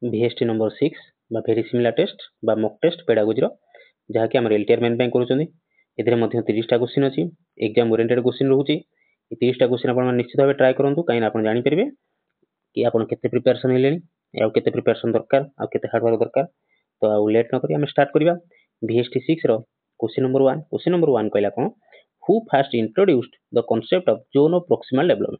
VST number 6 बा very similar taste बा mock test pedagogy रो जहाँकि आम एलटीआर मेन बैंक करूँ एथिरे मध्य 30टा क्वेश्चन अच्छी एग्जाम ओरिएंटेड क्वेश्चन रोचे 30टा क्वेश्चन आप निश्चित भाव ट्राए करूँ कहीं आप जानीपर कि आप केते प्रिपरेशन हेले आउ केते प्रिपरेशन दरकार आउ केते हार्डवर्क दरकार तो आउ लेट न करी आम स्टार्ट करवा VST 6 रो क्वेश्चन नंबर 1 कहला कौन who fast introduced the concept of zone of proximal development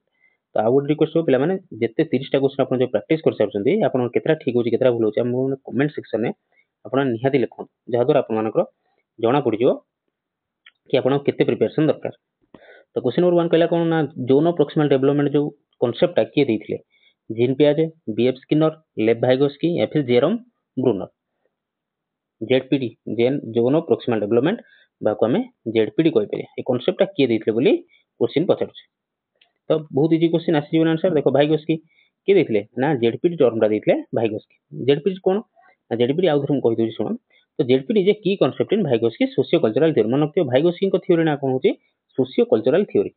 तो आउ गोटे रिक्वेस्ट हो पे जिते 30टा क्वेश्चन आप जो प्रैक्टिस कर सारी आप केतटा ठीक होची केतटा भूल होची हम कमेंट सेक्शन में आप निहाती लिखो जहाँद्वारा आप जना पड़ कि आप केते प्रिपरेशन दरकार तो क्वेश्चन नंबर 1 कहला कौन ना जोन ऑफ प्रोक्सिमल डेवलपमेंट जो कांसेप्ट किए देते जीन पियाजे BF स्किनर लेव भाइगोस्की या फिर Jerome Bruner ZPD zone of proximal development बाको आम ZPD कहीपर ये कांसेप्ट किए देते बोली क्वेश्चन पचार तो बहुत इजी क्वेश्चन आसीजन आंसर देखो भाइगोस्की किए देते ना ZPD टर्मटा देते भाइगोस्की ZPD कौन ना ZPD आउ थे कहीदे शुण तो ZPD जे की कांसेप्ट इन भाइगोस्की सोशियो कल्चरल थ्योरी मन रखियो भाइगोस्की थ्योरी ना कौन होची सोशियो कल्चरल थ्योरी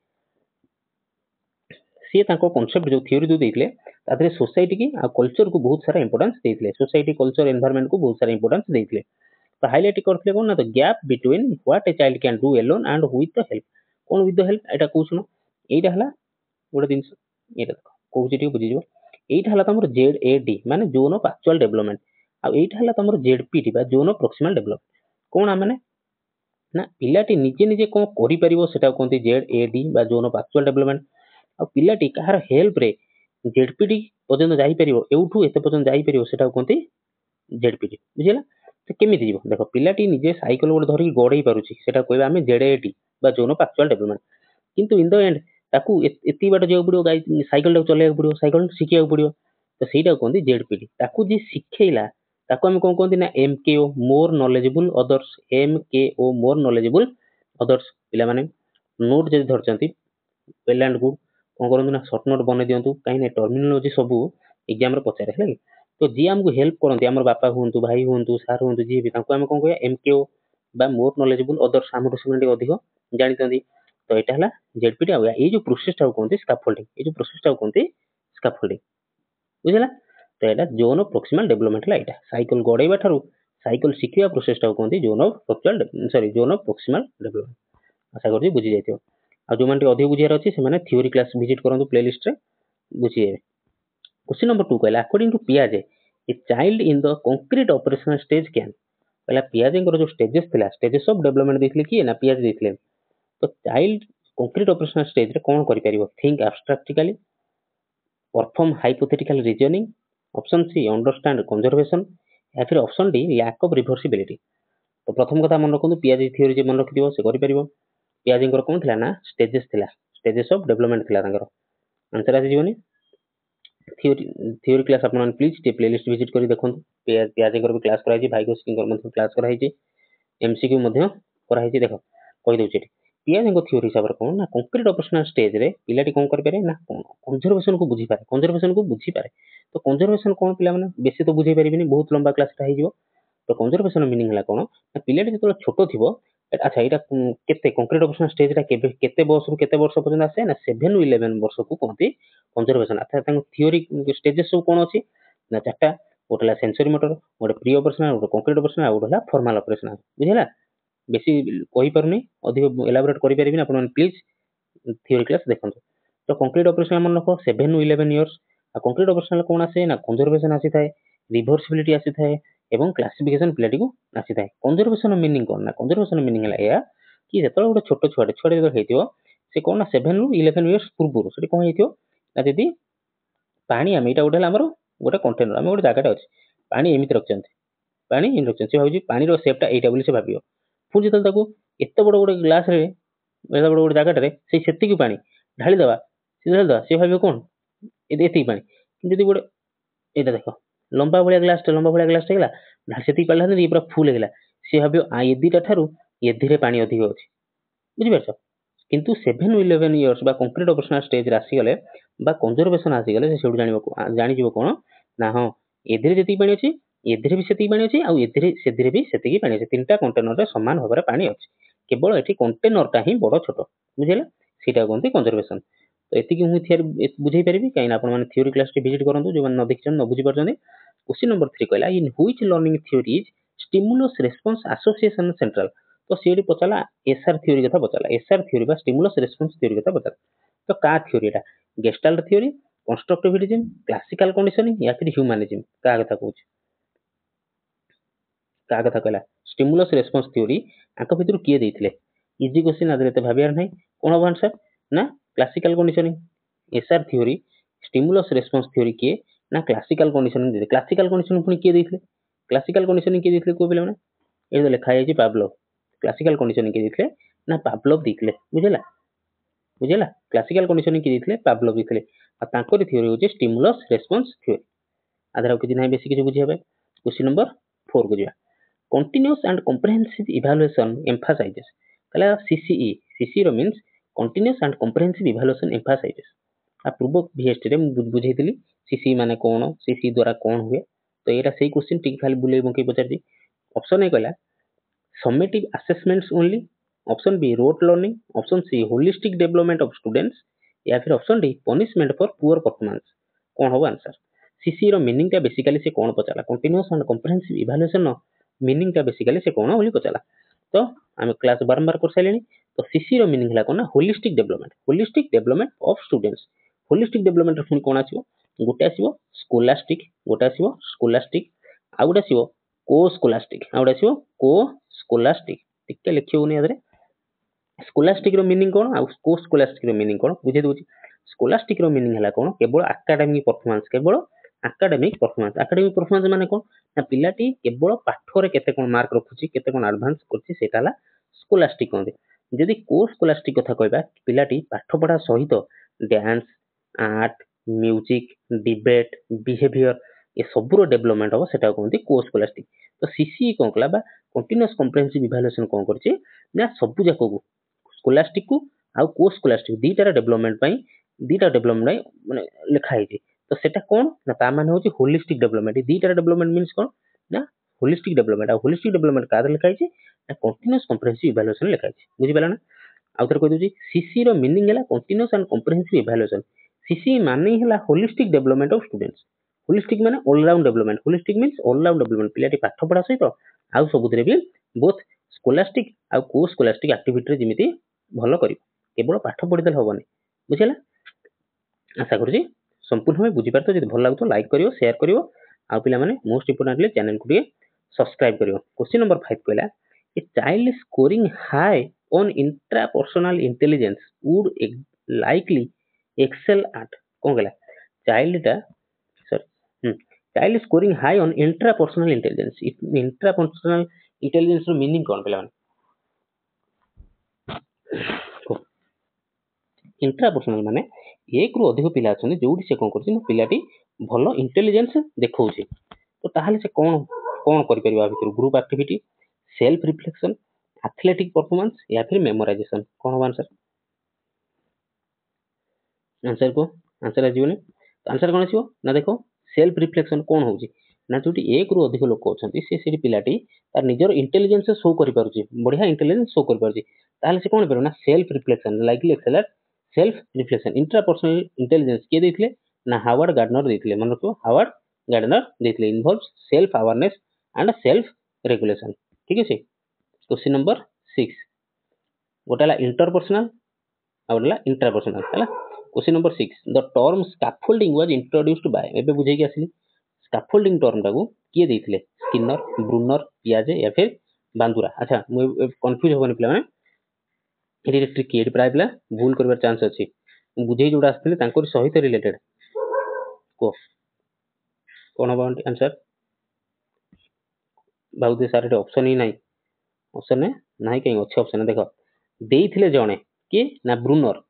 सी कनसेप्ट जो थ्योरी जो देते तादे सोसाइटी की आ कल्चर को बहुत सारा इंपोर्टेंस देते सोसाइटी कल्चर एनवायरनमेंट को बहुत सारा इंपोर्टेंस देते तो हाईलाइट करते कौन ना तो gap between what a child can do alone and with the help कौन विथ द हेल्प एटा कहूँ एटा है गोटे जिन कहूँ बुझीज एटा है तुम ZAD माने जोन ऑफ एक्चुअल डेवलपमेंट आईटा है तुम ZPD zone of proximal development कौन मैंने ना पिलाटी निजे निजे कौन करें कहते ZAD zone of actual development आ पिलाटी कहार हेल्प रे ZPD पर्यंत जापर एवठू एत पर्यंत जापर से कहते ZPD बुझेगा तो केमी जीव देख पिलाटी निजे साइकेल गोटे धरिक गड़े पार्टी से कहते आम ZAD zone of actual development किंतु इन द एंड ताकू एति बाट जावाक पड़ो साइकेल चलैया पड़ो साइकेल शिखा पड़ो तो सहीटा कहते ZPD ताकू जी शिखेला ताकू आम कौन कहते ना MKO मोर नॉलेजेबल अदर्स MKO मोर नॉलेजेबल अदर्स पिला माने नोट जब धरचंती वेल एंड गुड कौन करूँ ना सर्ट नोट बन दिंतु कहीं टर्मिनोलॉजी सब एग्जाम पचारे है तो जी आमको हेल्प करते आम बापा हूँ भाई हूँ सार हूँ जी भी आम कौन कह MKO मोर नॉलेजेबल अदर्स आम से अधिक जानते तो यहाँ है ZPD ये जो प्रोसेस कहते स्कैफोल्डिंग ये जो प्रोसेस कहते स्कैफोल्डिंग बुझला तो यहाँ जोन ऑफ प्रोक्सिमल डेवलपमेंट है यहाँ साइकेल गड़ेवा ठारू साइकेल शिखा प्रोसेस कहते zone of proximal sorry zone of proximal development आशा कर बुझी जाइए आ जो मैंने अधिक बुझार अच्छे से थ्योरी क्लास विजिट करूँ प्लेलिस्ट बुझे क्वेश्चन नंबर 2 कहला अकॉर्डिंग टू पियाजे a child in the concrete operational stage can कहला पियाजे जो स्टेजेस थिला स्टेजेस ऑफ डेवलपमेंट देथिले कि ना पियाजे देथिले तो चाइल्ड कंक्रीट ऑपरेशनल स्टेज रे कोन करि परिबो think abstractly perform hypothetical reasoning option C understand conservation या फिर option D lack of reversibility तो प्रथम कथा मन रखु पियाजे थ्योरी जे मन रखिदियो से करि परिबो पियाजे कौन थिला ना स्टेजेस ऑफ डेवलपमेंट थिला तांकर आंसर आसी जीवनी थ्योरी क्लास आप प्लीज टे प्लेलिस्ट विजिट कर देखो पियाजे भी क्लास कराई भाइगोस्की क्लास कराई MCQ कराई देख कहीदे पियाजे थ्योरी हिसाब से कौन ना कंक्रीट ऑपरेशनल स्टेज रे पिलाटी कौन करें ना कंजर्वेशन को बुझीपारे तो कंजर्वेशन कौन पिला माने बेसी तो बुझे पारे बहुत लंबा क्लास हो तो कंजर्वेशन मीनिंग है कौन ना पिलाटी जो छोट थी अच्छा यहाँ केते कंक्रीट ऑपरेशनल स्टेज केते बयस रु केते वर्ष पर्यंत आसे ना 7 ରୁ 11 वर्ष को कहते कंजर्वेशन अर्थात थ्योरी स्टेजेस सब कौन अच्छी ना 4टा गोटे सेंसरी मोटर गोटे प्री ऑपरेशनल गोटे कंक्रीट ऑपरेशनल गोटे फॉर्मल ऑपरेशनल बुझेगा बेसी कही पारुनी अधिक एलाबोरेट करि परिबिनी आपण प्लीज थ्योरी क्लास देखो तो कंक्रीट ऑपरेशनल मन रख 7 ରୁ 11 इयर्स आ कंक्रीट ऑपरेशनल कौन आसे ना कंजर्वेशन आसी थाए रिवर्सिबिलिटी आसी थाए एवं क्लासिफिकेशन पिलाटी को आसी थाए कंजर्वेशन मीनिंग कौन ना कंजर्वेशन मीनिंग है या कि जो गोटे छोट छुआटे जो होइथियो से कौन ना 7 ରୁ 11 इयर्स पूर्व से कौन होइथियो ना जदी पानी आम यहाँ गोटे आमर गोटे कंटेनर आम गोटे जगह अच्छे पानी एमती रखते से भाई पानी सेपटा यहाँ से भाव पुणी जो एत बड़ गोटे ग्लास बड़ गोटे जगह से पा ढालीदे सी भाव कौन ये पा कि गोटे यहाँ देख लंबा भाया ग्लास होगा से पा ये पूरा फुल होगा सी भाव ये दुटा ठार ये पानी अधिक अच्छे बुझीपार किंतु 7 ରୁ 11 इयर्स कंक्रीट ऑपरेशनल स्टेज आसीगले कंजर्वेशन आसीगले से जानी कौन ना हाँ एधे जी पा अच्छी एधे भी से पा अच्छी आधे भी से पा अच्छे 3टा कंटेनर सामान भाव में पानी अच्छे केवल ये कंटेनरटा ही बड़ छोट बुझेगा सीटा कहते कंजर्वेशन तो ये मुझे बुझे पारि कहीं आप थ्योरी क्लास विजिट करूँ जो मैंने न देखी न बुझीपार क्वेश्चन नंबर 3 कहला in which learning theory is stimulus response association central. तो सीडी पचाला एसआर थ्योरी कथा पचाला, एसआर थ्योरी बा स्टिमुलस रेस्पॉन्स थ्योरी कथा पचाला। तो का थ्योरी एटा gestalt theory, constructivism, classical conditioning या फिर ह्यूमनिज्म का कथा कहूछ, का कथा कहला स्टिमुलस रेस्पॉन्स थ्योरी आक भितर किए देथिले। इजी क्वेश्चन आदरे ते भाबियार नै कोन हो आंसर ना classical conditioning. SR theory stimulus response theory किए ना क्लासिकल कंडीशनिंग दे। क्लासिकल कंडीशनिंग पुनी किए देथिले, क्लासिकल कंडीशनिंग किए देथिले को बेले माने ए लिखा है पावलोव। क्लासिकल कंडीशनिंग किए देथिले ना पावलोव देथिले, बुझला बुझला। क्लासिकल कंडीशनिंग किए देथिले पावलोव देथिले आ तांकर थ्योरी होचे स्टिमुलस रेस्पॉन्स थ्योरी। आदर किछि नै बेसी किछि बुझि हेबे। क्वेश्चन नंबर 4 को जिया continuous and comprehensive evaluation emphasizes कला CCE, CCE रो means continuous and comprehensive evaluation emphasizes। आ पूर्व VST रे बुझेइतली CCE माने कोन, CCE द्वारा कोन हुए। तो एटा सेही क्वेश्चन टिक खाली बुले बंके पचार दी। ऑप्शन ए कहला summative assessments only, option B rote learning, option C holistic development of students या फिर option D punishment for poor performance. कोन हो आंसर? CCE रो मीनिंग टा बेसिकली से कोन पचाला कंटीन्यूअस एंड कॉम्प्रिहेंसिव इवैल्यूएशन नो मीनिंग टा बेसिकली से कोन बोली पचाला। तो आम क्लास बारंबार कर साइलेनी। तो CCE रो मीनिंग हला कोन ना holistic development of students. Holistic development रो कोन आसीबो गोटे आसीबो स्कोलास्टिक, गोटे आसीबो स्कोलास्टिक, आ गोटे आसीबो को स्कोलास्टिक, आ गोटे आसीबो को स्कोलास्टिक। टिके लिखियो नै आदरे स्कोलास्टिक रो मीनिंग कोन आ को स्कोलास्टिक रो मीनिंग कोन बुझे दोची। स्कोलास्टिक रो मीनिंग हला कोन केवल एकेडमिक परफॉर्मेंस, केवल एकेडमिक परफॉर्मेंस। एकेडमिक परफॉर्मेंस माने कोन ना पिलाटी केवल पाठरे केते कोन मार्क रखुची, केते कोन एडवांस करची, सेटा हला स्कोलास्टिक कहंदे। जदि को स्कोलास्टिक कथा कहबा पिलाटी पाठ पढ़ा सहित dance, art, music, debate, behaviour ए सबरो डेवलपमेंट हो सेटा कहंदी को स्कोलास्टिक। तो CCE कोन कला बा कंटीन्यूअस कॉम्प्रिहेंसिव इवैल्यूएशन कोन करची ना सब जाको को स्कोलास्टिक को आ को स्कोलास्टिक दीटार डेवलपमेंट पई दीटा डेवलपमेंट माने लिखा है। तो सेटा कोन ना ता माने होची होलिस्टिक डेवलपमेंट। दीटार डेवलपमेंट मींस कोन ना होलिस्टिक डेवलपमेंट। आ होलिस्टिक डेवलपमेंट का लिखा है ना कंटीन्यूअस कॉम्प्रिहेंसिव इवैल्यूएशन लिखा है। बुझि पाला ना? आउ थर कह दोची CCE रो मीनिंग हला continuous and comprehensive evaluation. CCE माने हला holistic development of students. Holistic माने all round development. Holistic means all round development. पिलाटी पाठ पढ़ा सहित आउ सबुतरे भी बोथ स्कोलास्टिक आ को स्कोलास्टिक एक्टिविटी रे जेमिति भलो करिवो, केवल पाठ पढ़िदेल होबनी। बुझिला? आशा करूची संपूर्ण भाव बुझी पारतो। जदि भल लागतो लाइक करिवो, शेयर करिवो आ पिला माने मोस्ट इंपोर्टेंटली चैनल को सब्सक्राइब करिवो। क्वेश्चन नंबर 5 कहला a child scoring high on intrapersonal intelligence would likely excel at कोन कहला child scoring high on intrapersonal intelligence. Intrapersonal intelligence रो मीनिंग कोन पिला माने इंट्रापर्सनल माने एक रु अधिक पिला अछन जोडी से कोन करछि पिलाटी भलो इंटेलिजेंस देखौछि। तो ताहाले से कोन कोन करि परिबा भितर group activity, self reflection, athletic performance या फिर मेमोराइजेशन। कोन हो आंसर? आंसर को आंसर आजीवने। तो आंसर कोन आसीबो ना देखो सेल्फ रिफ्लेक्शन कोन होउछि ना जोटी एक रु अधिक लोक अछंती से पिलाटी तार निजर इंटेलिजेंस शो करि पारुछि, बढ़िया इंटेलिजेंस शो करि पारुछि। ताहाले से कोन परबो ना सेल्फ रिफ्लेक्शन लाइकली एक्सेलर सेल्फ रिफ्लेक्शन। इंट्रापर्सनल इंटेलिजेंस के देथिले ना हार्वर्ड गार्डनर देथिले। मन रखो हार्वर्ड गार्डनर देथिले। Involves self awareness and self regulation. ठीक है। क्वेश्चन नंबर 6 गोटाला इंटरपर्सनल आ गोटाला इंट्रापर्सनल हैला। Question number 6 the term scaffolding was introduced by एबे बुझे के आसीली स्कैफोल्डिंग टर्म टाको किए देथिले स्किनर, ब्रूनर, पियाजे या फिर बांदुरा। अच्छा मु कंफ्यूज होबनी पिला माने एटी ट्रिकी एटी प्राय पिला भूल करबार चांस अछि। बुझे जोडा आस्थिले तांकर सहित रिलेटेड को कोन हो आंसर बाउदे सारे ऑप्शन ही नाही। ऑप्शन है नाही कहीं अच्छे ऑप्शन है देखो देइथिले जणे के ना ब्रूनर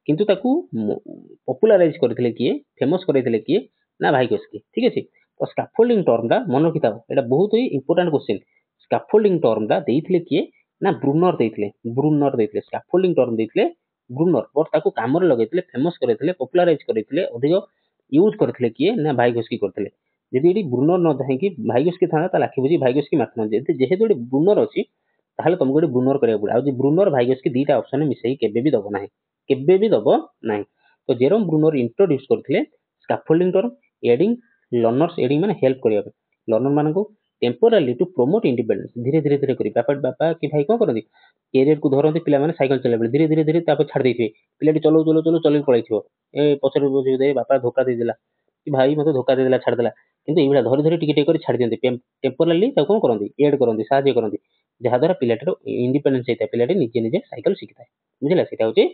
किंतु ताकू पॉपुलराइज करथिले किए फेमस करथिले किए ना भाइगोस्की। ठीक अछि। तो स्कैफोल्डिंग टर्म दा मन रखिताओ एटा बहुत ही इंपोर्टेंट क्वेश्चन। स्कैफोल्डिंग टर्म दा देइथिले किए ना ब्रूनर देइथिले स्कैफोल्डिंग टर्म देइथिले ब्रूनर बट ताकू काम रे लगेथिले फेमस करथिले पॉपुलराइज करथिले अधिक यूज करथिले किए ना भाइगोस्की करथिले। जदि एटी ब्रूनर न थाई कि भाइगोस्की थाना ता लाखि बुझी भाइगोस्की माथन जेहेतु एटी ब्रूनर अछि ताहले तुमको एटी ब्रूनर करिया पड़े। आ जे ब्रूनर भाइगोस्की दीटा ऑप्शन मिसई केबे भी दबो नाही, केबे भी दबो नाही। तो जेरोम ब्रूनर इंट्रोड्यूस करथिले scaffolding term adding learners adding माने हेल्प करिया learner Manku टेम्पोराली to promote independence धीरे धीरे धीरे करी बापा कि भाई कौन करती कैरियर को धरती पिला माने साइकिल चलाबे धीरे धीरे धीरे छाड़ देथिबे पिलाटी चलो चलो चलो चलो पळैथिबो ए पछर दे बापा धोखा दे देला कि भाई मते धोखा दे देला छाड़ देला किंतु एइबा धरि धरि टिके टिके करी छाड़ दियंती टेम्पोराली ता कोन करंती ऐड करंती साहाय्य करंती जहा द्वारा पिलाटर इंडिपेंडेंस हेता पिलाटी निजे निजे साइकिल शिखिता बुझिला सेटा होची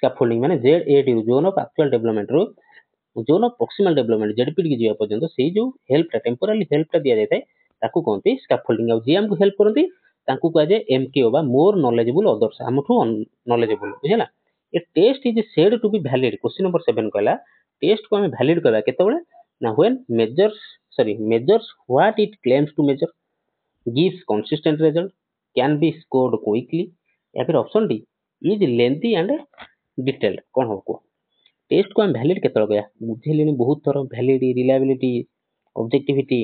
स्कैफोल्डिंग माने ZAD zone of actual development रो zone of proximal development ZPD की जीवा पर्यंत सेही जो हेल्प टेम्पोराली हेल्प दिया जाय ताकू कहते स्कैफोल्डिंग जे हमको हेल्प करती ताकू कह जाए एमके बा मोर नॉलेजेबल अदर्स हमठू नॉलेजेबल बुझला a test is said to be valid question number 7 कहला टेस्ट को हम वैलिड करबा केतेबेले ना when measures what it claims to measure gives consistent result can be scored quickly या फिर option D is lengthy and detailed कौन हो को टेस्ट को हम वैलिड केतेबेले गया बुझिलेनी बहुत थर वैलिडिटी रिलायबिलिटी ऑब्जेक्टिविटी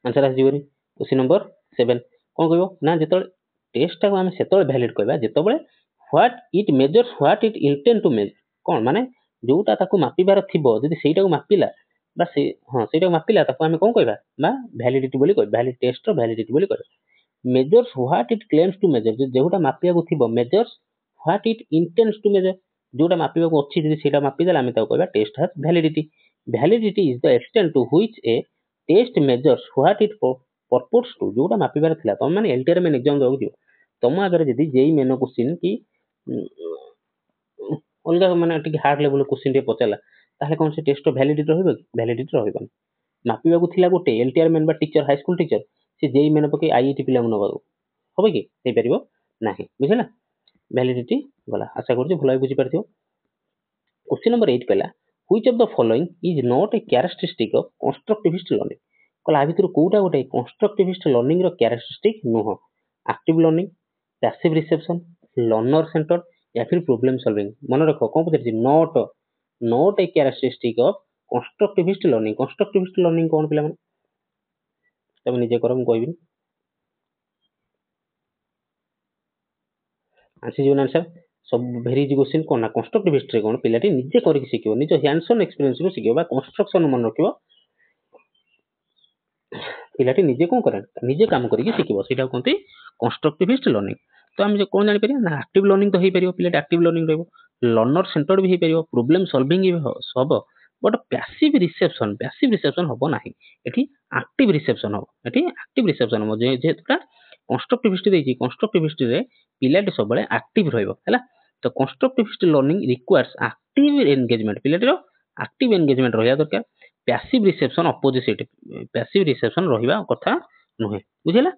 आंसर आसीबनी क्वेश्चन नंबर 7 कौन कहबो ना जेतबेले टेस्ट टा हम सेतबेले वैलिड कहबा जेतबेले what it measures what it intend to measure कौन माने जोटा ताकू मापिबार थिबो जदि सेटा को मापिला बा से हां सेटा को मापिला ताकू हम कोन कहबा बा वैलिडिटी बोली कहबा वैलिड टेस्ट रो वैलिडिटी बोली कहबा measures what it claims to measure जोटा मापिया को थिबो measures what it intends to measure जोटा मापिबा को अछि जदि सेटा मापिदेला हम ताकू कहबा test has validity validity is the extent to which a test measures what it purports to जोटा मापिबार थिला तम माने एलटीआर में एग्जाम दउ दियो तम अगर जदि जेई मेन क्वेश्चन की अलगा माने टिक हार्ड लेवल क्वेश्चन टे पचाला ताले कोन से टेस्ट वैलिडिटी रहबो वैलिडिटी रहबो मापिबा को थिला गोटे एलटीआर मेन बा टीचर हाई स्कूल टीचर से जेई मेन पके आईआईटी पिला मन बाबू होबो की हे परिबो नाही बुझला वैलिडिटी गला आशा करछु भलाई बुझी परथियो क्वेश्चन नंबर 8 कहला which of the following is not a characteristic of constructivist learning कहला आ भितर कोउटा गोटे कंस्ट्रक्टिविस्ट लर्निंग रो कैरेक्टरिस्टिक नुह active learning passive reception learner centre या फिर प्रॉब्लम सॉल्विंग मन रखो कौन पचार not a characteristic of constructivist learning कौन पिला माने तब निजे करो म कहबिन आंसर जीवन आंसर सब भेरी इजी क्वेश्चन कोन ना कंस्ट्रक्टिविस्ट रे कोन पिलाटी निजे करिक सिखियो निजे हैंड्स ऑन एक्सपीरियंस रो सिखियो बा कंस्ट्रक्शन मन रखियो पिलाटी निजे कोन करे निजे काम करिक सिखियो सेटा कोनती कंस्ट्रक्टिविस्ट लर्निंग तो हम जो कोन जानि परिया ना एक्टिव लर्निंग तो हे परियो पिलाटी एक्टिव लर्निंग रहबो लर्नर सेंटर्ड भी हे परियो प्रॉब्लम सॉल्विंग भी सब बट पैसिव रिसेप्शन होबो नाही एठी एक्टिव रिसेप्शन हो जे कंस्ट्रक्टिविस्ट देछि कंस्ट्रक्टिविस्ट रे पिलाटी सबले एक्टिव रहबो हैला तो constructivist learning requires active engagement पिलाटी रो एक्टिव एंगेजमेंट रहया दरकार passive reception opposite passive reception रहिबा कथा नहे बुझिला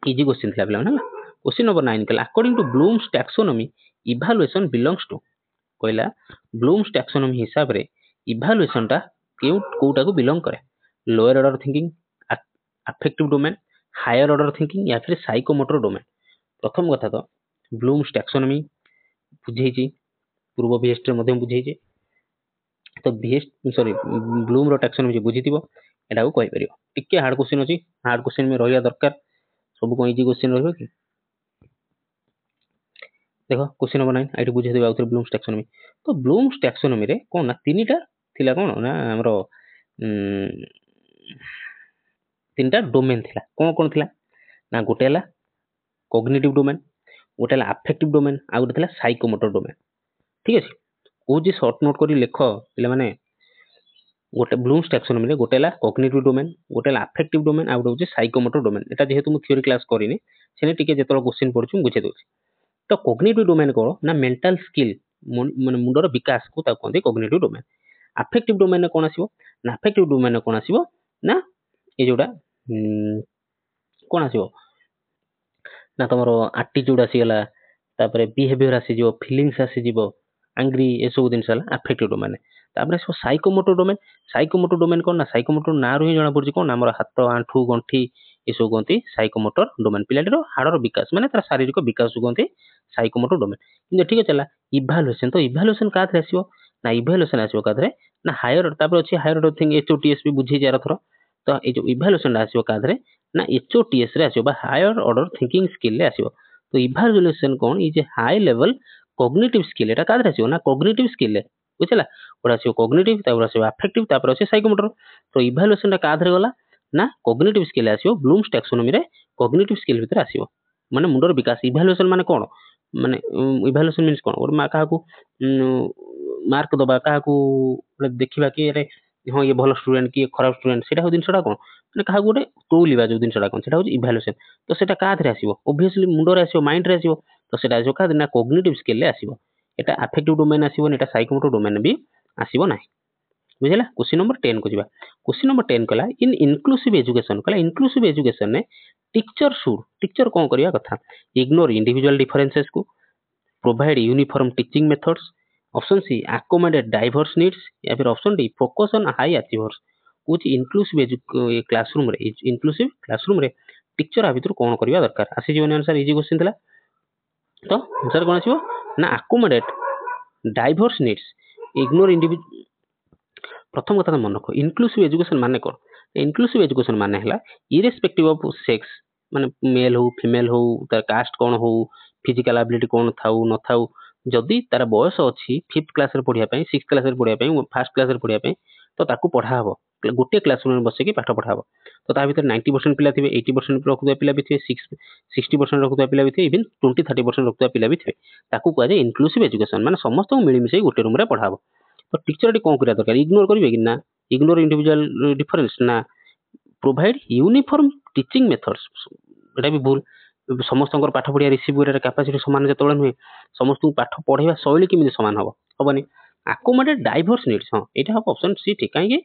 इजी क्वेश्चन थिला पिला ना क्वेश्चन नंबर 9 कला according to Bloom's taxonomy evaluation belongs to कहला ब्लूम्स टैक्सोनॉमी हिसाब रे इवैल्यूएशन टा कोउटा को बिलोंग करे lower order thinking affective domain higher order thinking या फिर साइकोमोटर डोमेन प्रथम कथा तो ब्लूम्स टैक्सोनॉमी बुझेछि पूर्व बीएसटी मध्ये बुझेछि तो बीएसटी सॉरी ब्लूम रो टैक्सोनॉमी बुझिथिबो एटा को कहि परियो टिके हार्ड क्वेश्चन अछि हार्ड क्वेश्चन में रहिया दरकार सब को इजी क्वेश्चन रहबो कि देखो क्वेश्चन नंबर 9 आइट बुझे देबा उतर ब्लूम्स टैक्सोनॉमी तो ब्लूम्स टैक्सोनॉमी रे कोन ना तीनटा थिला कोन ना हमरो तीनटा डोमेन थिला कोन थिला ना गोटेला कॉग्निटिव डोमेन गोटेला अफेक्टिव डोमेन आ गोटे थिला साइकोमोटर डोमेन ठीक अछि ओ जे शॉर्ट नोट करी लेख पिले माने गोटे ब्लूम्स टैक्सोनॉमी रे गोटेला कॉग्निटिव डोमेन गोटेला अफेक्टिव डोमेन आ गोटे साइकोमोटर डोमेन एटा जेहेतु मु थ्योरी क्लास करिनी सेने टिके जेतलो क्वेश्चन पढछु बुझे दोछि तो कॉग्निटिव डोमेन को ना मेंटल स्किल माने मुंडर विकास को ता कहते कॉग्निटिव डोमेन अफेक्टिव डोमेन कोन आसीबो ना अफेक्टिव डोमेन कोन आसीबो ना ए जोडा कोन आसीबो ना तमरो एटीट्यूड आसी गला तापरे बिहेवियर आसी जिवो फीलिंग्स आसी जिवो एंग्री ए सब दिन साला अफेक्टिव डोमेन तापरे सो साइकोमोटर डोमेन कोन ना साइकोमोटर ना रही जणा पड़छि कोन हमर हाथ आंठू गंठी ए सब गंती साइकोमोटर डोमेन पिलाटीरो हाडर विकास माने तार शारीरिक विकास गंती साइकोमोटर डोमेन किंतु ठीक चला इवैल्यूएशन तो इवैल्यूएशन काथरे आसीबो ना इवैल्यूएशन आसीबो काथरे ना हायर तापर अछि हायर ऑर्डर थिंग एचओटीएस भी बुझी जारा थरो तो ए जो इवैल्यूएशन आसीबो काथरे ना एचओटीएस रे आसीबो बा हायर ऑर्डर थिंकिंग स्किल रे आसीबो तो evaluation cone is a high level cognitive skill एटा काथरे आसीबो ना कॉग्निटिव स्किल ବୁଝିଲା ଗୋଟେ ଆସିବ କଗ୍ନିଟିଭ ତାପରେ ଆସିବ ଆଫେକ୍ଟିଭ ତାପରେ ଅଛି ସାଇକୋମୋଟର ତ ଇଭାଲୁଏସନ ଟା କାଧରେ ଗଲା ନା କଗ୍ନିଟିଭ ସ୍କିଲ ଆସିବ ବ୍ଲୁମ୍ସ ଟାକ୍ସୋନମି ରେ କଗ୍ନିଟିଭ ସ୍କିଲ ଭିତରେ ଆସିବ ମାନେ ମୁଣ୍ଡର ବିକାଶ ଇଭାଲୁଏସନ ମାନେ କଣ ମାନେ ଇଭାଲୁଏସନ ମିନ୍ସ କଣ ଗୋଟେ କାହାକୁ ମାର୍କ ଦବା କାହାକୁ ଦେଖିବା କି ଆରେ ହଁ ଇଏ ଭଲ ଷ୍ଟୁଡେଣ୍ଟ କି ଖରାପ ଷ୍ଟୁଡେଣ୍ଟ ସେଇଟା ହଉ ଜିନିଷଟା କଣ ମାନେ କାହାକୁ ଗୋଟେ ତୋଳିବା ଯୋଉ ଜିନିଷଟା କଣ ସେଟା ହଉଛି ଇଭାଲୁଏସନ ତ ସେଟା କାହାଥିରେ ଆସିବ obviously ମୁଣ୍ଡରେ ଆସିବ ମାଇଣ୍ଡରେ ଆସିବ ତ ସେଟା ଆସିବ କାହାଥିରେ ନା କଗ୍ନିଟିଭ ସ୍କିଲ ରେ ଆସିବ এটা affective domain ଆସିବନି এটা psychomotor domain ବି ଆସିବ ନାହିଁ ବୁଝିଲା क्वेश्चन नंबर 10 को ଯିବା क्वेश्चन नंबर 10 कला इन इनक्लूसिव एजुकेशन कला इनक्लूसिव एजुकेशन ने टीचर कौन करिया कथा इग्नोर इंडिविजुअल डिफरेंसेस को provide uniform teaching methods option C accommodate diverse needs या फिर option D focus on high achievers कुछ इनक्लूसिव क्लासरूम रे इनक्लूसिव क्लासरूम रे टीचर आ भितर कौन करिया दरकार आसी जीवन आंसर इजी क्वेश्चन थिला तो आंसर कौन आसीबो ना accommodate diverse needs ignore individual प्रथम कथा मन रख इनक्लूसिव एजुकेशन माने कौन इनक्लूसिव एजुकेशन माने हला इरेस्पेक्टिव ऑफ सेक्स माने मेल हो फीमेल हो तार कास्ट कौन हो फिजिकल एबिलिटी कौन थाउ न थाउ जदि तार बयस अछि 5th क्लास रे पढिया पई 6th क्लास रे पढिया पई 1st क्लास रे पढिया पई तो ताकू पढा हबो गोटे क्लासरूम में बसे की पाठ पढा हबो तो ता भीतर 90% पिला थिबे 80% रखुवा पिला भी थिबे 60% रखुवा पिला भी थिबे इवन 20-30% रखुवा पिला भी थिबे ताकू कहै जे इनक्लूसिव एजुकेशन माने समस्त को मिली मिसै गोटे रूम रे पढा हबो तो टीचर टी कौन करिया दरकार इग्नोर करिवे कि ना इग्नोर इंडिविजुअल डिफरेंस ना प्रोवाइड यूनिफॉर्म टीचिंग मेथड्स एटा भी भूल समस्त पाठ पढ़िया रिसीव करिया कैपेसिटी समान जतले नुहे समस्त पाठ पढ़ाइबा शैली केमिति समान हबो हबनी अकोमोडेट डाइवर्स नीड्स हां एटा हबो ऑप्शन सी ठीक काहे